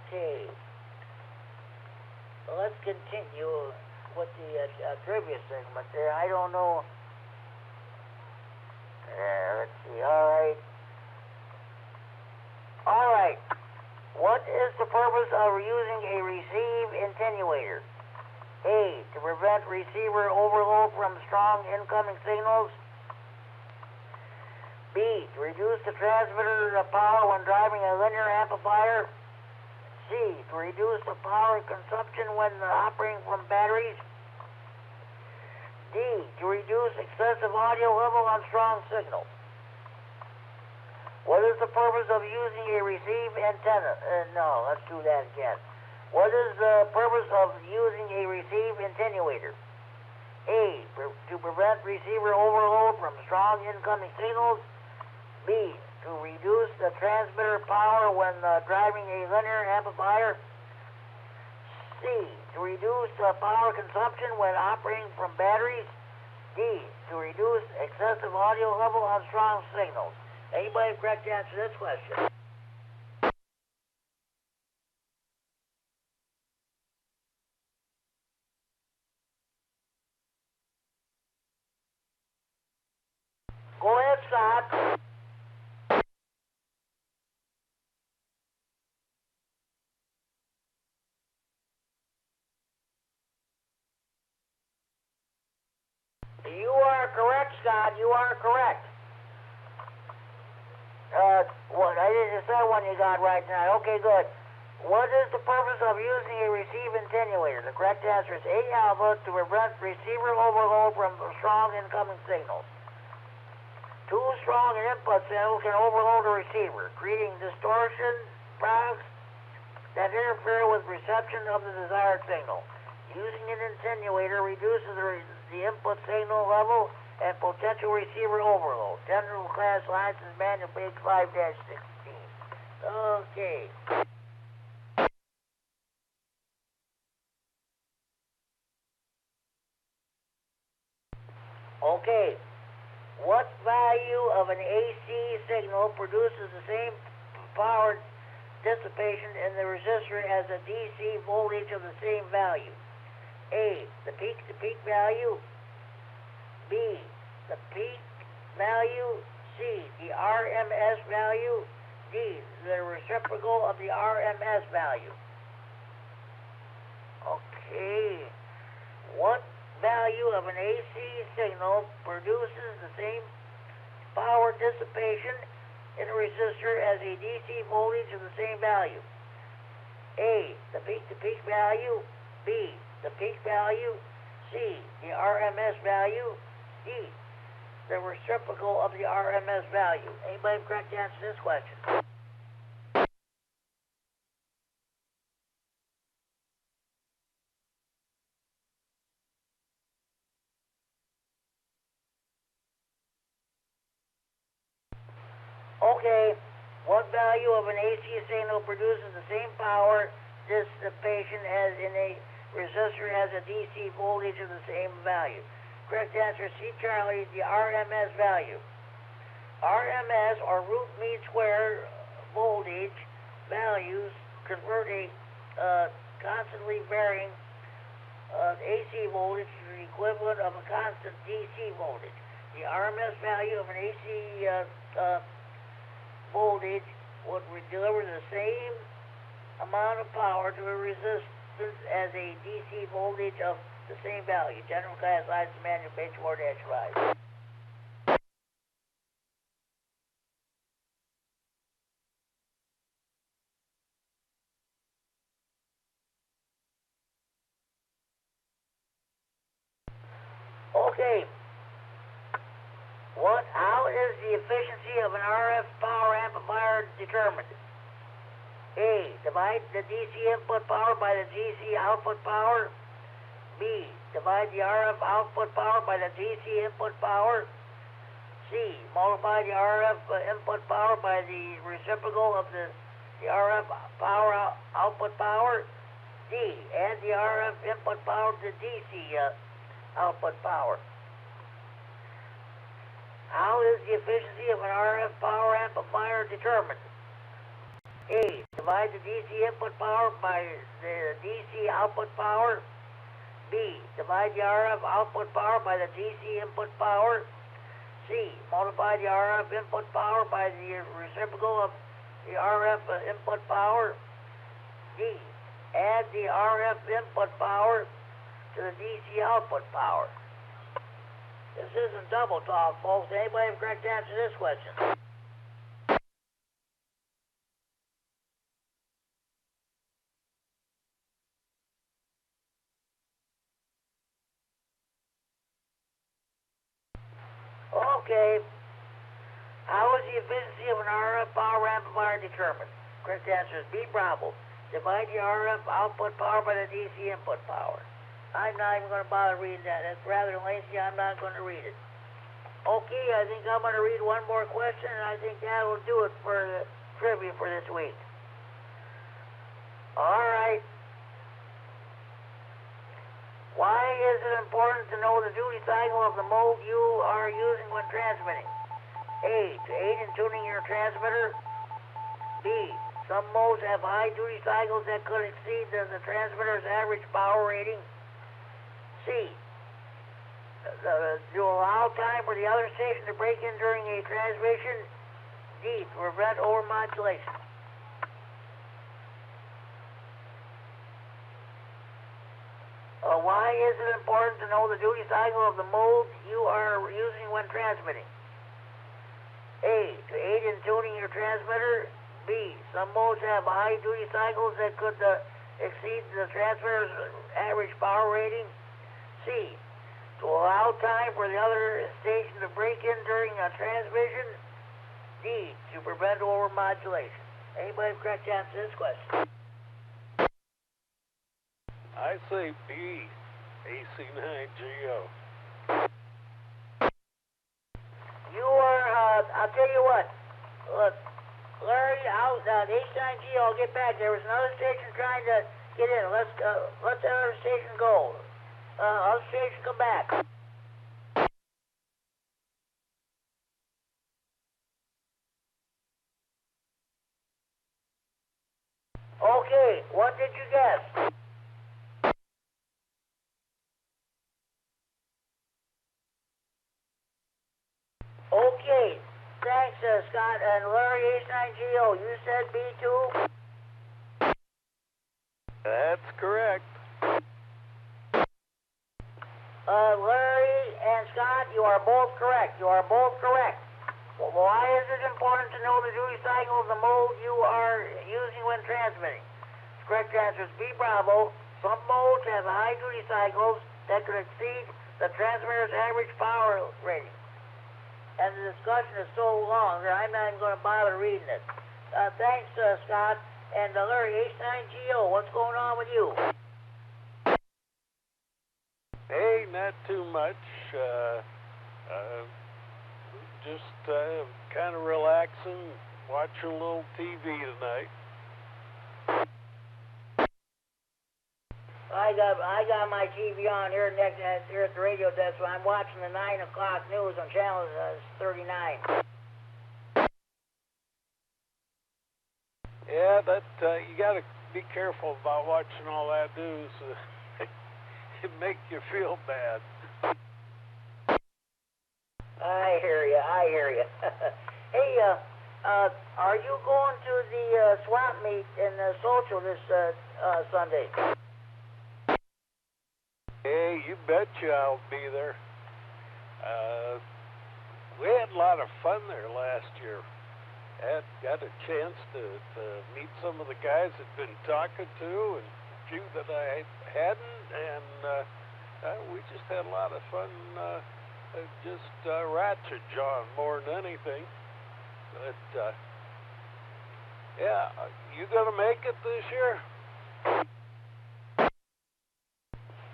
Okay. So let's continue with the trivia segment there. I don't know. Let's see. All right. What is the purpose of using a receive attenuator? A, to prevent receiver overload from strong incoming signals. B, to reduce the transmitter power when driving a linear amplifier. C, to reduce the power consumption when operating from batteries. D, to reduce excessive audio level on strong signals. What is the purpose of using a receive antenna? No, let's do that again. What is the purpose of using a receive attenuator? A, to prevent receiver overload from strong incoming signals. B, to reduce the transmitter power when driving a linear amplifier. C, to reduce power consumption when operating from batteries. D, to reduce excessive audio level on strong signals. Anybody correct to answer this question? Go ahead, Scott. You are correct, Scott. You are correct. What? I didn't say one you got right now. Okay, good. What is the purpose of using a receive attenuator? The correct answer is A alpha, to prevent receiver overload from strong incoming signals. Too strong an input signal can overload a receiver, creating distortion products that interfere with reception of the desired signal. Using an attenuator reduces the input signal level and potential receiver overload. General class license manual page 5-16. Okay. Okay. What value of an AC signal produces the same power dissipation in the resistor as a DC voltage of the same value? A, the peak-to-peak value. B, the peak value. C, the RMS value. D, the reciprocal of the RMS value. Okay. What value of an AC signal produces the same power dissipation in a resistor as a DC voltage of the same value? A, the peak-to-peak value. B, the peak value. C, the RMS value. D, the reciprocal of the RMS value. Anybody correct to answer this question? Okay, what value of an AC signal produces the same power dissipation as in a resistor has a DC voltage of the same value? Correct answer, C, Charlie, the RMS value. RMS, or root mean square voltage values, convert a constantly varying AC voltage to the equivalent of a constant DC voltage. The RMS value of an AC voltage would deliver the same amount of power to a resistance as a DC voltage of the same value. General Class License Manual, page 4-5. Okay. How is the efficiency of an RF power amplifier determined? A, divide the DC input power by the DC output power. B, divide the RF output power by the DC input power. C, multiply the RF input power by the reciprocal of the RF power output power. D, add the RF input power to DC output power. How is the efficiency of an RF power amplifier determined? A, divide the DC input power by the DC output power. B, divide the RF output power by the DC input power. C, multiply the RF input power by the reciprocal of the RF input power. D, add the RF input power to the DC output power. This isn't double talk, folks. Anybody have a correct answer to this question? Okay. How is the efficiency of an RF power amplifier determined? Correct answer is B, Bravo. Divide the RF output power by the DC input power. I'm not even going to bother reading that. It's rather lengthy. I'm not going to read it. Okay, I think I'm going to read one more question, and I think that will do it for the trivia for this week. All right. Why is it important to know the duty cycle of the mode you are using when transmitting? A, to aid in tuning your transmitter. B, some modes have high duty cycles that could exceed the transmitter's average power rating. C, to allow time for the other station to break in during a transmission. D, to prevent overmodulation. Why is it important to know the duty cycle of the mode you are using when transmitting? A, to aid in tuning your transmitter. B, some modes have high duty cycles that could exceed the transmitter's average power rating. C, to allow time for the other station to break in during a transmission. D, to prevent overmodulation. Anybody have correct answer to this question? I say B, AC9GO. You are, I'll tell you what. Look, Larry, the H9G, I'll get back. There was another station trying to get in. Let the other station go. Other station come back. Okay, what did you guess? Okay, thanks, Scott. And Larry H9GO, you said B2? That's correct. Larry and Scott, you are both correct. You are both correct. Well, why is it important to know the duty cycle of the mode you are using when transmitting? The correct answer is B, Bravo. Some modes have high duty cycles that could exceed the transmitter's average power rating. And the discussion is so long that I'm not even going to bother reading it. Thanks, Scott. And Larry, H9GO, what's going on with you? Hey, not too much. Just kind of relaxing, watching a little TV tonight. I got my TV on here here at the radio desk, so I'm watching the 9 o'clock news on channel 39. Yeah, that you got to be careful about watching all that news. It makes you feel bad. I hear you. Hey, are you going to the swap meet in Social this Sunday? Hey, you betcha I'll be there. We had a lot of fun there last year. Got a chance to meet some of the guys I'd been talking to and a few that I hadn't, and we just had a lot of fun just ratchet jawing more than anything. But, yeah, you gonna make it this year?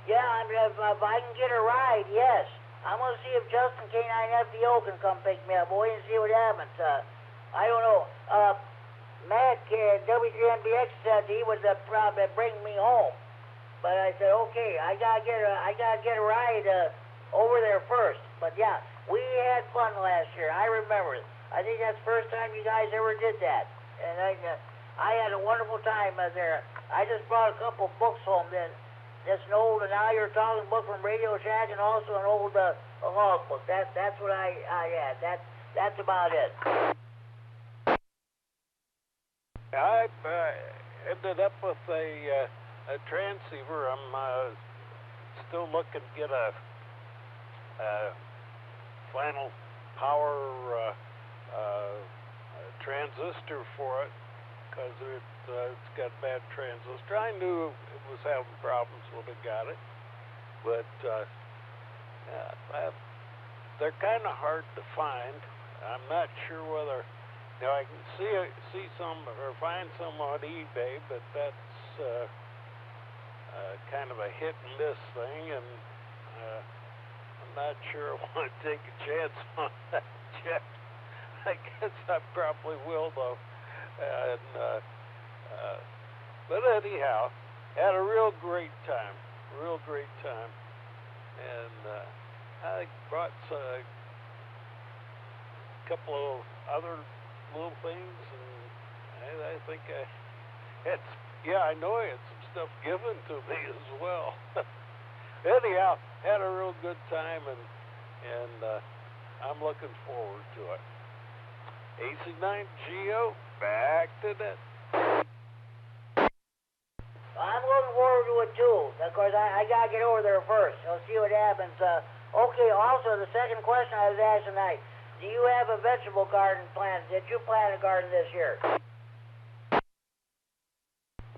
Yeah, if I can get a ride, yes. I'm going to see if Justin K9FDO can come pick me up. We'll wait and see what happens. I don't know. Mac, W3MBX said he would probably bring me home. But I said, okay, I gotta get a ride over there first. But yeah, we had fun last year. I remember it. I think that's the first time you guys ever did that. And I had a wonderful time there. I just brought a couple books home then. That's an old, and now you're talking book from Radio Shack, and also an old log book. That's what I had. That's about it. I ended up with a transceiver. I'm still looking to get a final power transistor for it, because it's got a bad transistor. I knew it was having problems when it got it, but they're kind of hard to find. I'm not sure whether, I can see some or find some on eBay, but that's kind of a hit and miss thing, and I'm not sure I want to take a chance on that yet. I guess I probably will, though. And but anyhow, had a real great time, and I brought a couple of other little things, and I think I know I had some stuff given to me as well. Anyhow, had a real good time, and I'm looking forward to it. AC9GO, back to that. I'm looking forward to it too. Of course, I gotta get over there first. I'll see what happens. Okay. Also, the second question I was asked tonight: do you have a vegetable garden planned? Did you plant a garden this year?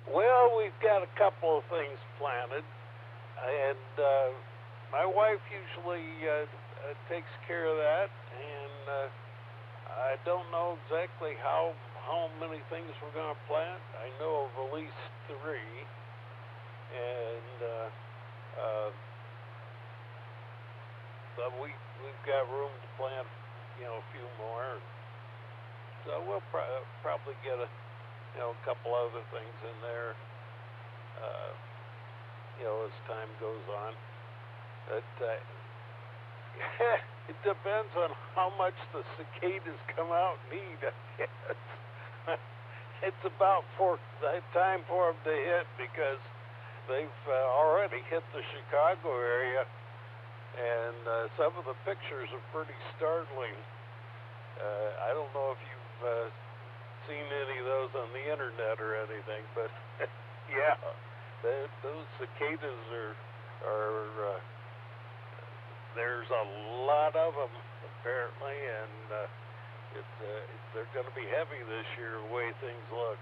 Well, we've got a couple of things planted, and my wife usually takes care of that, and I don't know exactly how many things we're going to plant. I know of at least 3, and but we've got room to plant, a few more. So we'll probably get a couple other things in there, as time goes on. But it depends on how much the cicadas come out and eat, I guess. It's about time for them to hit, because they've already hit the Chicago area, and some of the pictures are pretty startling. I don't know if you've seen any of those on the internet or anything, but yeah, those cicadas are there's a lot of them apparently, and they're going to be heavy this year the way things look.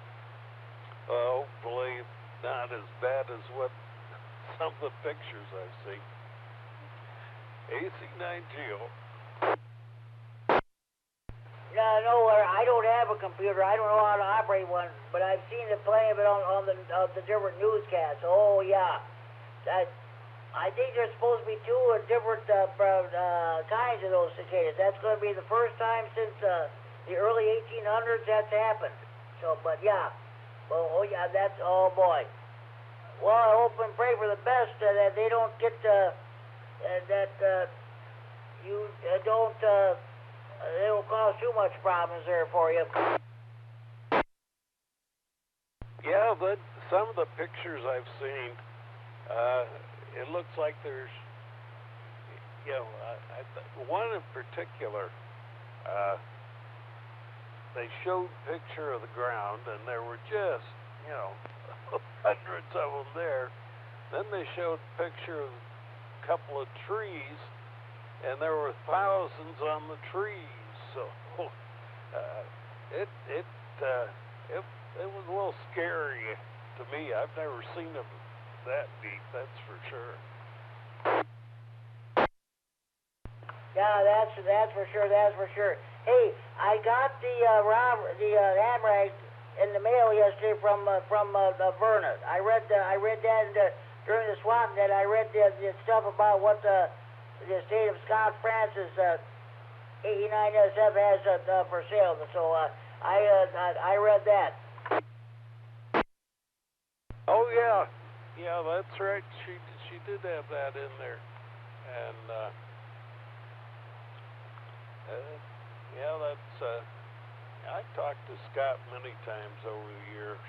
Hopefully not as bad as what some of the pictures I've seen. AC9GO. No, I don't have a computer. I don't know how to operate one, but I've seen it plenty of it on the different newscasts. Oh yeah, I think there's supposed to be two different kinds of those cicadas. That's going to be the first time since the early 1800s that's happened. So, but yeah, oh yeah, oh boy. Well, I hope and pray for the best that they don't get you don't. They will cause too much problems there for you. Yeah, but some of the pictures I've seen, it looks like there's, one in particular, they showed a picture of the ground, and there were just, hundreds of them there. Then they showed a picture of a couple of trees, and there were thousands on the trees. So it was a little scary to me. I've never seen them that deep, that's for sure. Yeah, that's for sure. That's for sure. Hey, I got the hammerite in the mail yesterday from Verna. I read that during the swap net. I read the stuff about what the state of Scott Francis 89SF has for sale. So I read that. Oh yeah, that's right. She did have that in there, and yeah, that's. I've talked to Scott many times over the years.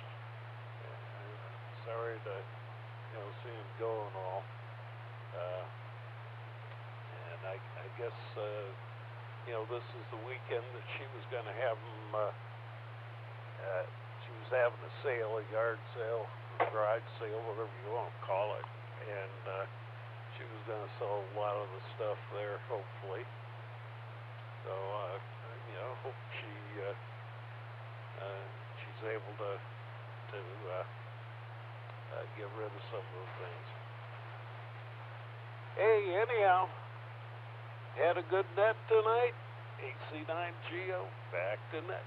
Sorry to see him go and all. And I guess this is the weekend that she was going to have him. She was having a sale, a yard sale, garage sale, whatever you want to call it, and she was going to sell a lot of the stuff there, hopefully. So hope she's able to get rid of some of the things. Hey, anyhow, had a good net tonight. AC9GO, back to net.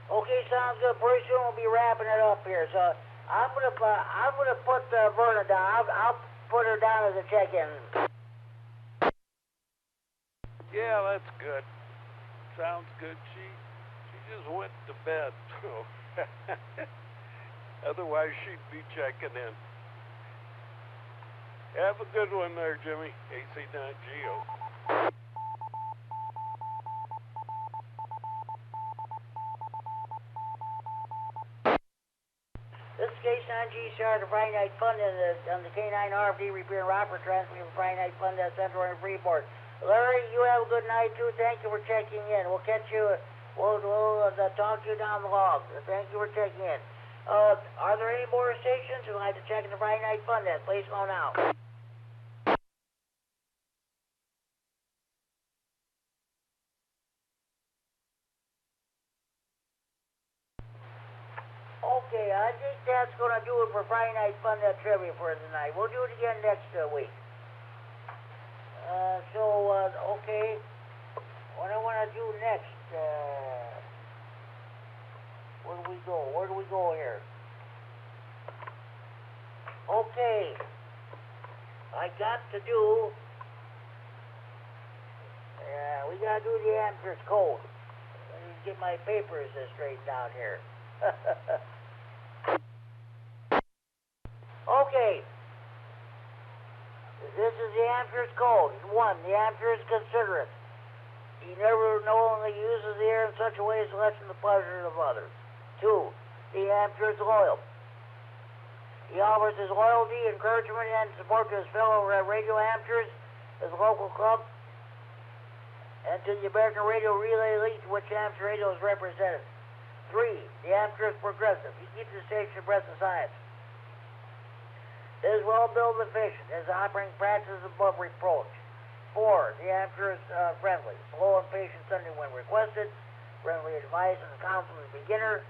Okay, sounds good. Pretty soon we'll be wrapping it up here. So I'm gonna put Verna down. I'll put her down as a check-in. Yeah, that's good. Sounds good. She just went to bed. So otherwise she'd be checking in. Have a good one there, Jimmy. AC9GO. This is K9G, the Friday Night Fun on the K9 RFD Repair and Rockford transmitting from Friday Night Fun at Central and Freeport. Larry, you have a good night too. Thank you for checking in. We'll catch you. We'll talk to you down the log. Thank you for checking in. Are there any more stations who'd like to check in the Friday Night Fun net? Please go now. Okay, I think that's going to do it for Friday Night Fun Net Trivia for tonight. We'll do it again next week. Okay, what I want to do next, where do we go here? Okay, I got to do, we got to do the Amherst code. Let me get my papers straightened out here. Okay. This is the Amherst code. 1. The Amherst considerate. He never knowingly uses the air in such a way as to lessen the pleasure of others. 2. The Amherst loyal. He offers his loyalty, encouragement, and support to his fellow radio amateurs, his local club, and to the American Radio Relay League, to which amateur radio is represented. 3. The amateur is progressive. He keeps the station abreast of science. It is well-built and efficient. His operating practice is above reproach. 4. The amateur is friendly. Slow and patient sending when requested. Friendly advice and counsel to the beginner.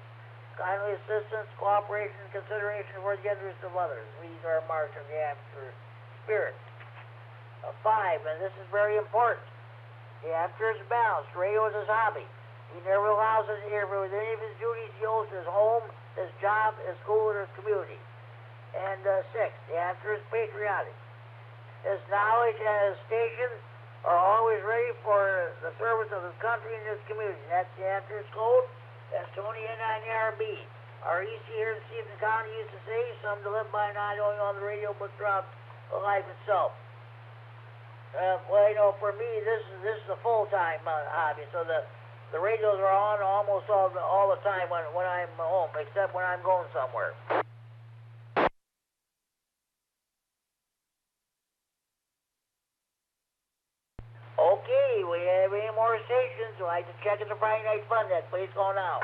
Kindly assistance, cooperation, and consideration for the interests of others. These are marks of the amateur spirit. 5, and this is very important. The amateur is balanced. Radio is his hobby. He never allows us to interfere with any of his duties he owes to his home, his job, his school, or his community. And 6, the amateur is patriotic. His knowledge and his station are always ready for the service of his country and his community. That's the amateur's code. That's Tony N9RB. Our EC here in Stephen County used to say, some to live by not only on the radio but throughout life itself. Well, you know, for me, this is a full-time hobby. So the radios are on almost all the time when I'm home, except when I'm going somewhere. Okay, we have any more stations? I'd like to check in the Friday Night Fun Net. Please go now.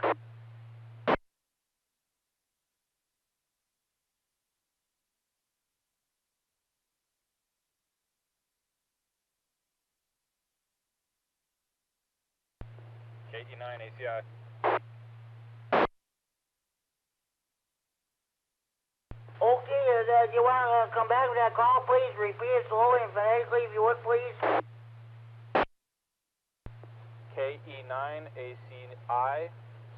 KT9 ACI. Okay, do you want to come back with that call, please? Repeat it slowly and phonetically, if you would, please. KE9 ACI,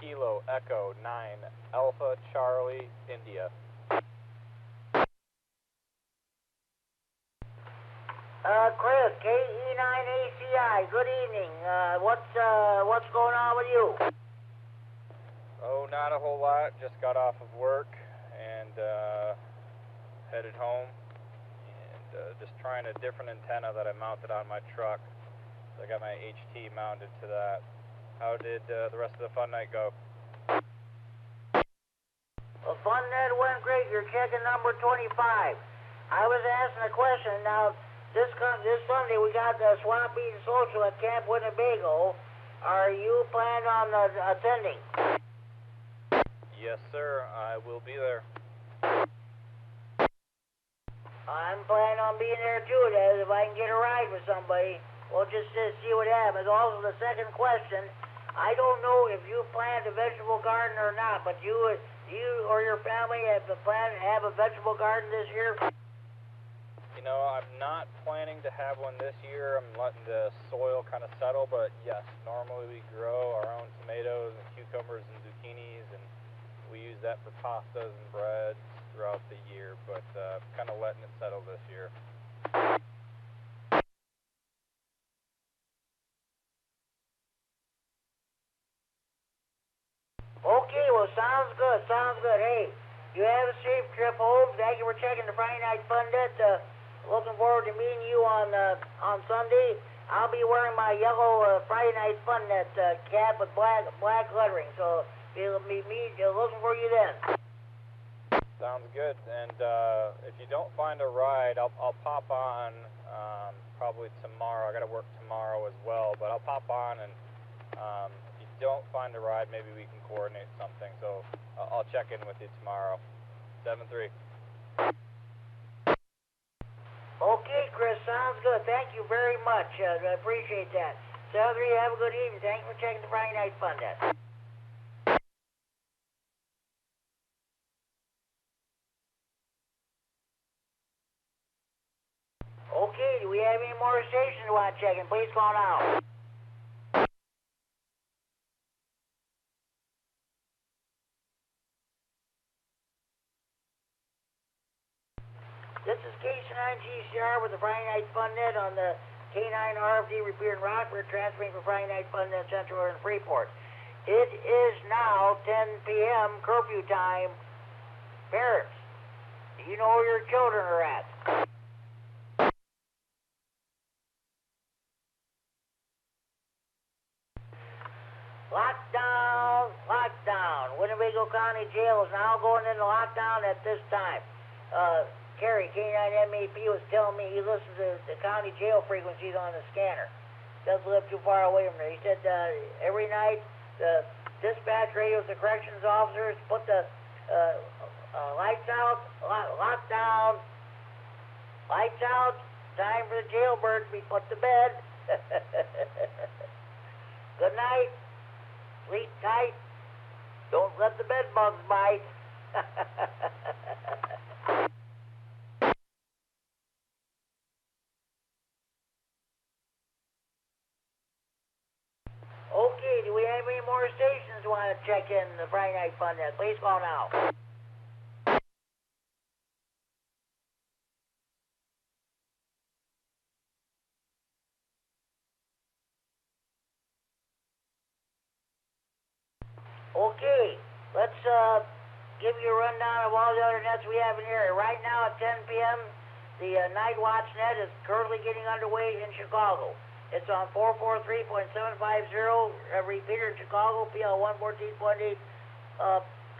Kilo Echo 9, Alpha Charlie, India. Chris, KE9ACI, good evening. What's going on with you? Oh, not a whole lot. Just got off of work and headed home. And just trying a different antenna that I mounted on my truck. So I got my HT mounted to that. How did the rest of the fun night go? Well, fun night went great. You're checking number 25. I was asking a question. Now, this Sunday we got the Swamp Eating Social at Camp Winnebago. Are you planning on attending? Yes, sir. I will be there. I'm planning on being there too, Dad. If I can get a ride with somebody, we'll just see what happens. Also, the second question, I don't know if you planted a vegetable garden or not, but you or your family have planned to have a vegetable garden this year? You know, I'm not planning to have one this year. I'm letting the soil kind of settle, but yes, normally we grow our own tomatoes and cucumbers and zucchinis, and we use that for pastas and breads throughout the year, but kind of letting it settle this year. Okay, well, sounds good, Hey, you have a safe trip home. Thank you for checking the Friday Night Fun Net. Looking forward to meeting you on Sunday. I'll be wearing my yellow Friday Night Fun Net cap with black lettering, so you'll meet me. Looking for you then. Sounds good. And if you don't find a ride, I'll pop on probably tomorrow. I got to work tomorrow as well, but I'll pop on, and if you don't find a ride, maybe we can coordinate something. So I'll check in with you tomorrow. 7-3. Okay, Chris, sounds good. Thank you very much. I appreciate that. 7-3, have a good evening. Thank you for checking the Friday Night Fun Net. Okay, do we have any more stations you want to check in? Please call now. This is K9GCR with the Friday Night Fun Net on the K9 RFD repeater in Rockford, transferring from Friday Night Fun Net Central in Freeport. It is now 10 p.m. curfew time. Parents, do you know where your children are at? Lockdown. Winnebago County Jail is now going into lockdown at this time. Kerry, K9MAP, was telling me he listens to the county jail frequencies on the scanner. doesn't live too far away from there. He said every night the dispatch radios the corrections officers put the lights out, lockdown, lights out, time for the jailbird to be put to bed. Good night, sleep tight, don't let the bed bugs bite. Okay, do we have any more stations who want to check in the Friday Night Fun Net? Please call now. Okay, let's give you a rundown of all the other nets we have in here. Right now at 10 p.m., the Night Watch net is currently getting underway in Chicago. It's on 443.750, repeater in Chicago, PL 114.8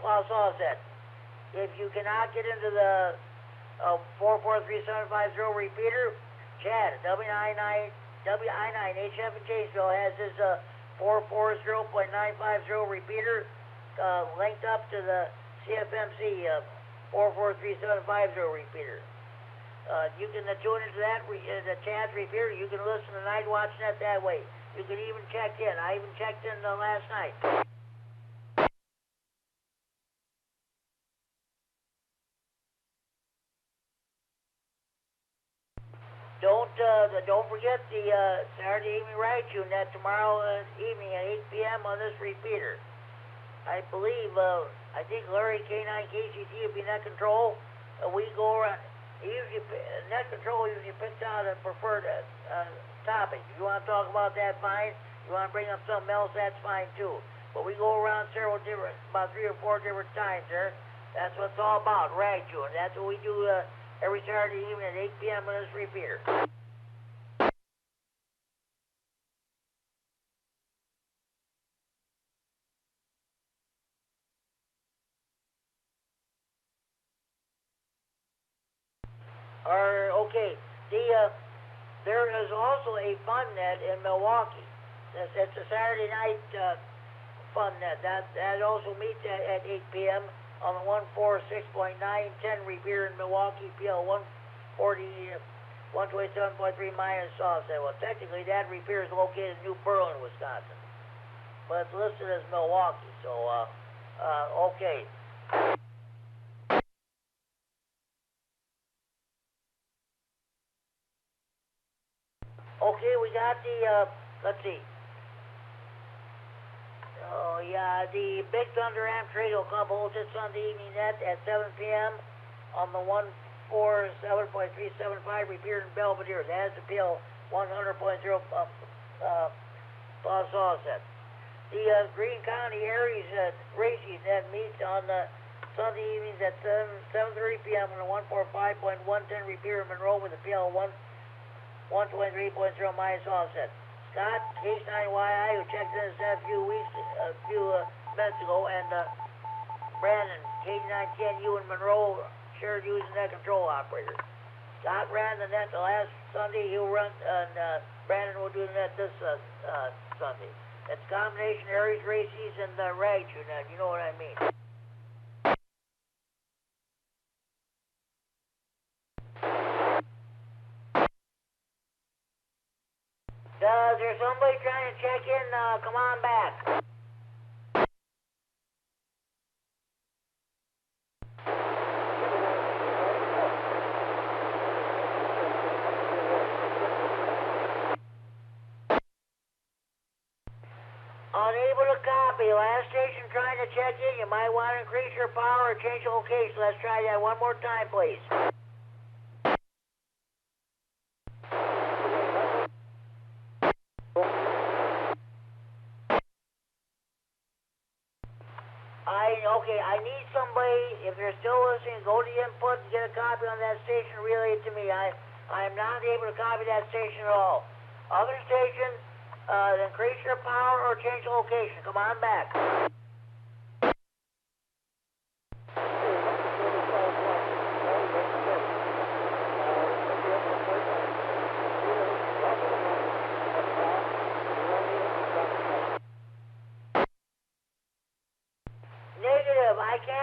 plus offset. If you cannot get into the 443.750 repeater, Chad at WI9 HF in Janesville has his 440.950 repeater linked up to the CFMC 443.750 repeater. You can tune into that, the Chad's repeater. You can listen to Night Watch Net that way. You can even check in. I even checked in last night. Don't forget the Saturday evening ride tune net tomorrow evening at 8 p.m. on this repeater. I believe, I think Larry K9KCT will be net control. We go around. Usually, net control usually picks out a preferred topic. If you want to talk about that, fine. If you want to bring up something else, that's fine too. But we go around about 3 or 4 different times there. That's what it's all about, rag tune. That's what we do every Saturday evening at 8 p.m. on this repeater. Okay, there is also a fun net in Milwaukee. It's a Saturday night fun net. That also meets at 8 p.m. on the 146.910 repeater in Milwaukee, PL 127.3 minus offset. Well, technically that repeater is located in New Berlin, Wisconsin, but it's listed as Milwaukee. So, okay. Okay, we got the, let's see. Oh, yeah, the Big Thunder Amp Radio Club holds its Sunday evening net at 7 p.m. on the 147.375 repeater in Belvedere. That has the PL 100.0 plus offset. The Greene County Aries Racing net meets on the Sunday evenings at 7:30 p.m. on the 145.110 repeater in Monroe with the PL 123.0 minus offset. Scott, H9YI, who checked in a few minutes ago, and Brandon, K910U in Monroe, shared using that control operator. Scott ran the net the last Sunday. He'll run, and Brandon will do the net this Sunday. It's combination Aries races and the rag tune net. You know what I mean. Is there somebody trying to check in? Come on back. Unable to copy. Last station trying to check in. You might want to increase your power or change the location. Let's try that one more time, please. Okay, I need somebody, if they're still listening, go to the input and get a copy on that station, relay it to me. I am not able to copy that station at all. Other station, increase your power or change the location. Come on back.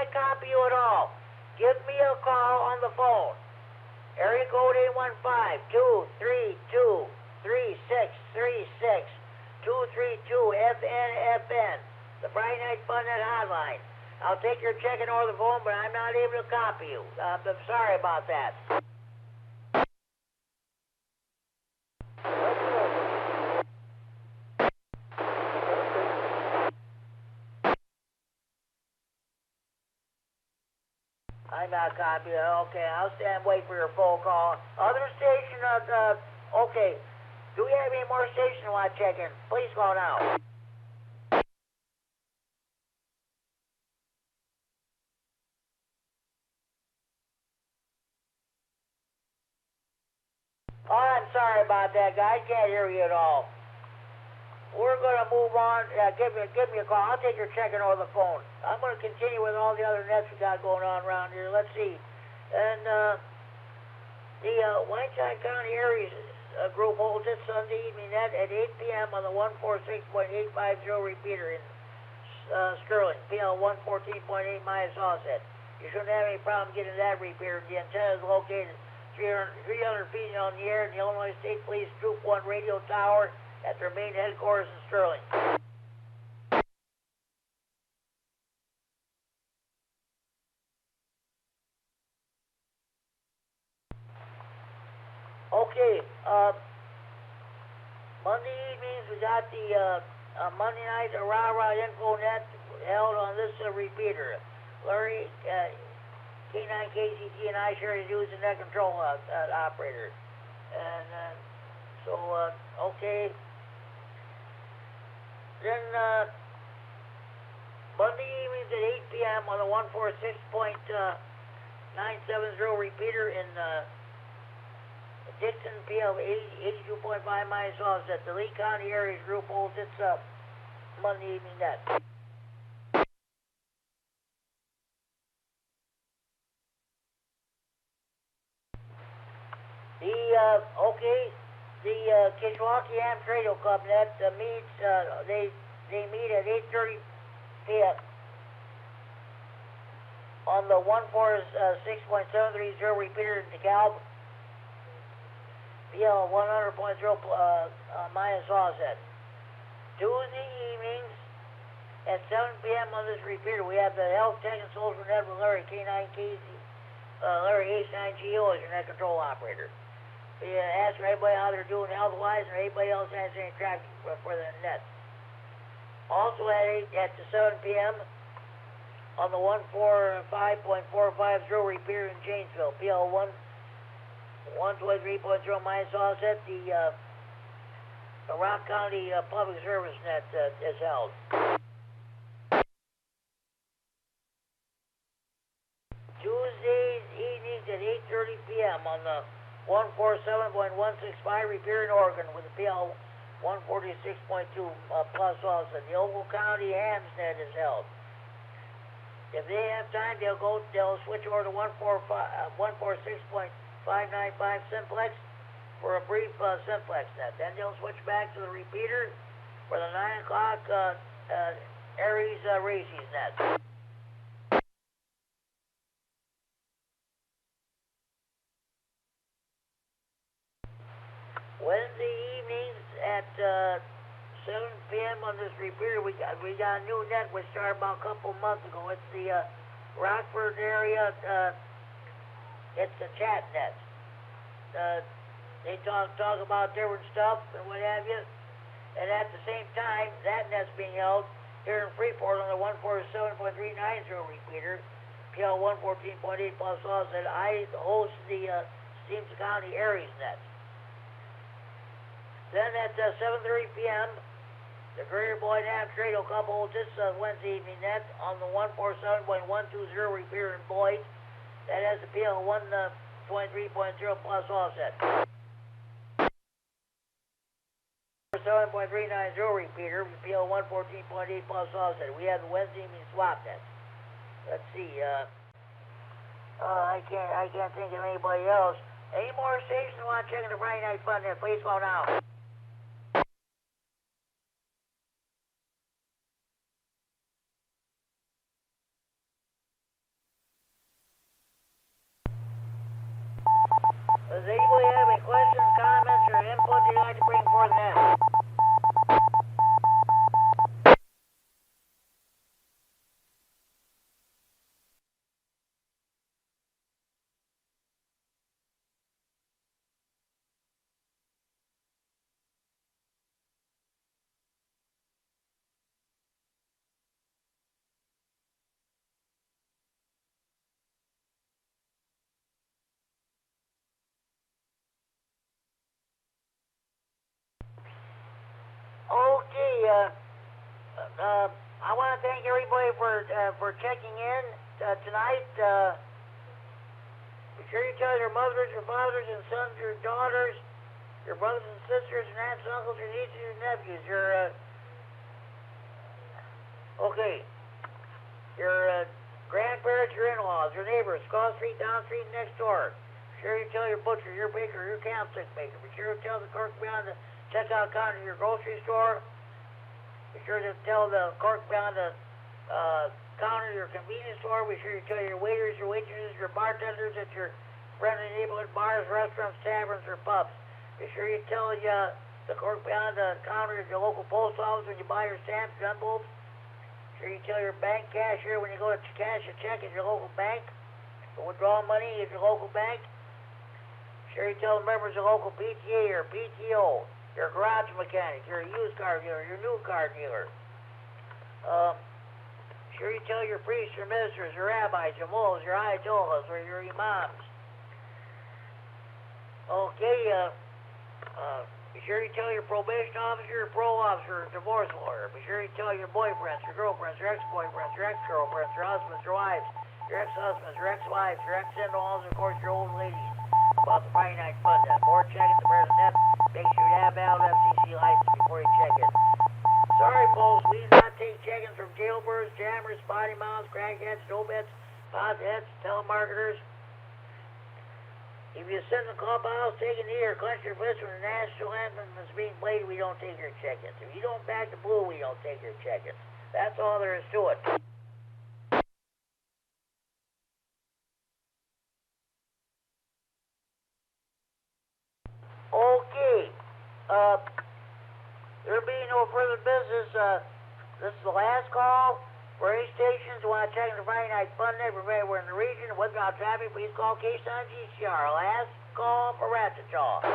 I copy you at all, give me a call on the phone. Area code 815-232-3636-232-FNFN, the Friday Night Funnet hotline. I'll take your check and over the phone, but I'm not able to copy you. I'm sorry about that. I'm not copying. Okay, I'll stand and wait for your phone call. Other station, okay. Do we have any more stations you want to check in? Please call now. Oh, I'm sorry about that, guy. I can't hear you at all. We're going to move on. Give me a call. I'll take your check-in over the phone. I'm going to continue with all the other nets we got going on around here. Let's see. And the Whiteside County Aries group holds its Sunday evening net at 8 p.m. on the 146.850 repeater in Sterling, PL 114.8 Myasawset. You shouldn't have any problem getting that repeater. The antenna is located 300 feet on the air in the Illinois State Police Troop 1 radio tower at their main headquarters in Sterling. Okay, Monday evenings we got the Monday night Rah-Rah Info Net held on this repeater. Larry, K9 KCT and I share the duties and net control operator. And okay. Then Monday evenings at 8 p.m. on the 146.970 repeater in Dixon, PL 82.5 Myasawset. The Lee County Aries group holds its Monday evening net. The Kishwaukee Ham Radio Club net meets, they meet at 8:30 p.m. on the 146.730 repeater in DeKalb, PL 100.0 Myasawset. Tuesday evenings at 7 p.m. on this repeater, we have the Health Tech and Social Net with Larry K9KZ, Larry H9GO as your net control operator. We ask everybody how they're doing health-wise, or anybody else has any traffic for the net. Also at the 7 p.m. on the 145.450 repeater in Janesville, PL 123.0 Myasawset, the Rock County Public Service net is held. Tuesdays evenings at 8:30 p.m. on the 147.165 repeater in Oregon with the PL 146.2 plus also. The Ogle County Hams net is held. If they have time, they'll switch over to 146.595 simplex for a brief simplex net. Then they'll switch back to the repeater for the 9 o'clock Aries Races net. Wednesday evenings at 7 p.m. on this repeater, we got a new net which started about a couple months ago. It's the Rockford area. It's the chat net. They talk about different stuff and what have you. And at the same time, that net's being held here in Freeport on the 147.390 repeater, PL 114.8 plus offset. I host the Steamson County Aries net. Then at 7:30 p.m., the Greater Boyd Ham Radio Club holds its Wednesday evening net on the 147.120 repeater in Boyd. That has the PL 123.0 plus offset. 7.390 repeater, PL 114.8 plus offset. We have the Wednesday evening swap net. Let's see. I can't think of anybody else. Any more stations want to check in the Friday Night Fun net? Please call now. questions, comments, or input you'd like to bring forth now? Okay, I want to thank everybody for checking in tonight. Be sure you tell your mothers, your fathers, and sons, your daughters, your brothers and sisters, and aunts, and uncles, your nieces, and nephews, your grandparents, your in-laws, your neighbors, across the street, down the street, next door. Be sure you tell your butcher, your baker, your candlestick maker. Be sure you tell the clerk behind the checkout counter at your grocery store. Be sure to tell the clerk behind the counter at your convenience store. Be sure you tell your waiters, your waitresses, your bartenders at your friendly neighborhood bars, restaurants, taverns, or pubs. Be sure you tell the clerk behind the counter at your local post office when you buy your stamps and envelopes. Be sure you tell your bank cashier when you go to cash a check at your local bank, or withdraw money at your local bank. Be sure you tell the members of the local PTA or PTO, your garage mechanic, your used car dealer, your new car dealer. Sure you tell your priests, your ministers, your rabbis, your mullahs, your ayatollahs, or your imams. Okay, be sure you tell your probation officer, your parole officer, your divorce lawyer. Be sure you tell your boyfriends, your girlfriends, your ex-boyfriends, your ex-girlfriends, your husbands, your wives, your ex-husbands, your ex-wives, your ex-in-laws, and of course your old ladies about the Friday Night Fun Net. More checking the Bears Net. Make sure you have valid FCC license before you check it. Sorry, folks, we do not take check-ins from jailbirds, jammers, spotty mouths, crackheads, snowbeds, potheads, telemarketers. If you sit in the clubhouse, take a knee, or clench your fist when the national anthem is being played, we don't take your check-ins. If you don't back the blue, we don't take your check-ins. That's all there is to it. Okay. There being no further business, this is the last call for any stations who want to check in the Friday Night Fun Net. We're in the region of westbound traffic. Please call KSON GCR. Last call for Ratchachaw.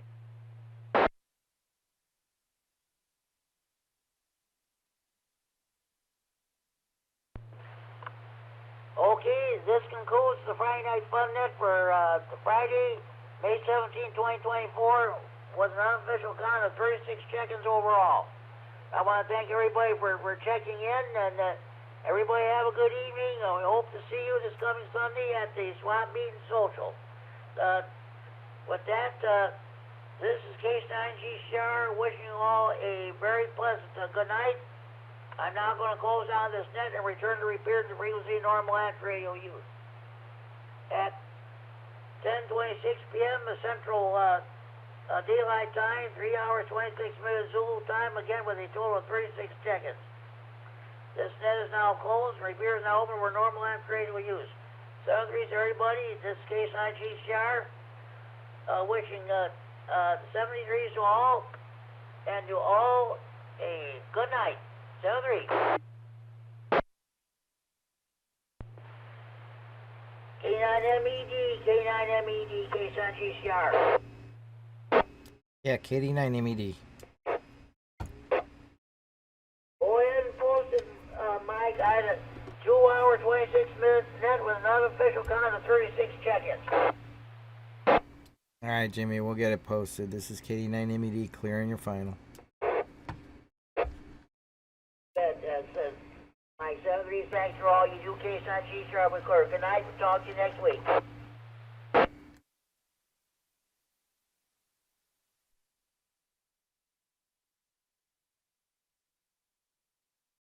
Okay, this concludes the Friday Night Fun Net for the Friday, May 17, 2024. Was an unofficial count of 36 check-ins overall. I want to thank everybody for checking in, and everybody have a good evening. We hope to see you this coming Sunday at the Swap Meet and Social. With that, this is K9GCR wishing you all a very pleasant good night. I'm now going to close down this net and return to repair the frequency normal at radio use. At 10:26 p.m. the Central Daylight Time, 3 hours 26 minutes Zulu time, again with a total of 36 check-ins. This net is now closed, repair is now open, we're normal after radio use. 73 to everybody, this is K9GCR, wishing 73 to all, and to all a good night. 73. K9MED, K9MED, K9GCR. Yeah, KD9MED. Go ahead and post it, Mike. I had a 2 hour, 26 minutes net with another official count of 36 check-ins. Alright, Jimmy, we'll get it posted. This is KD9MED clearing your final. Mike 73, thanks for all you do. K9GCR, we're clear. Good night. We'll talk to you next week.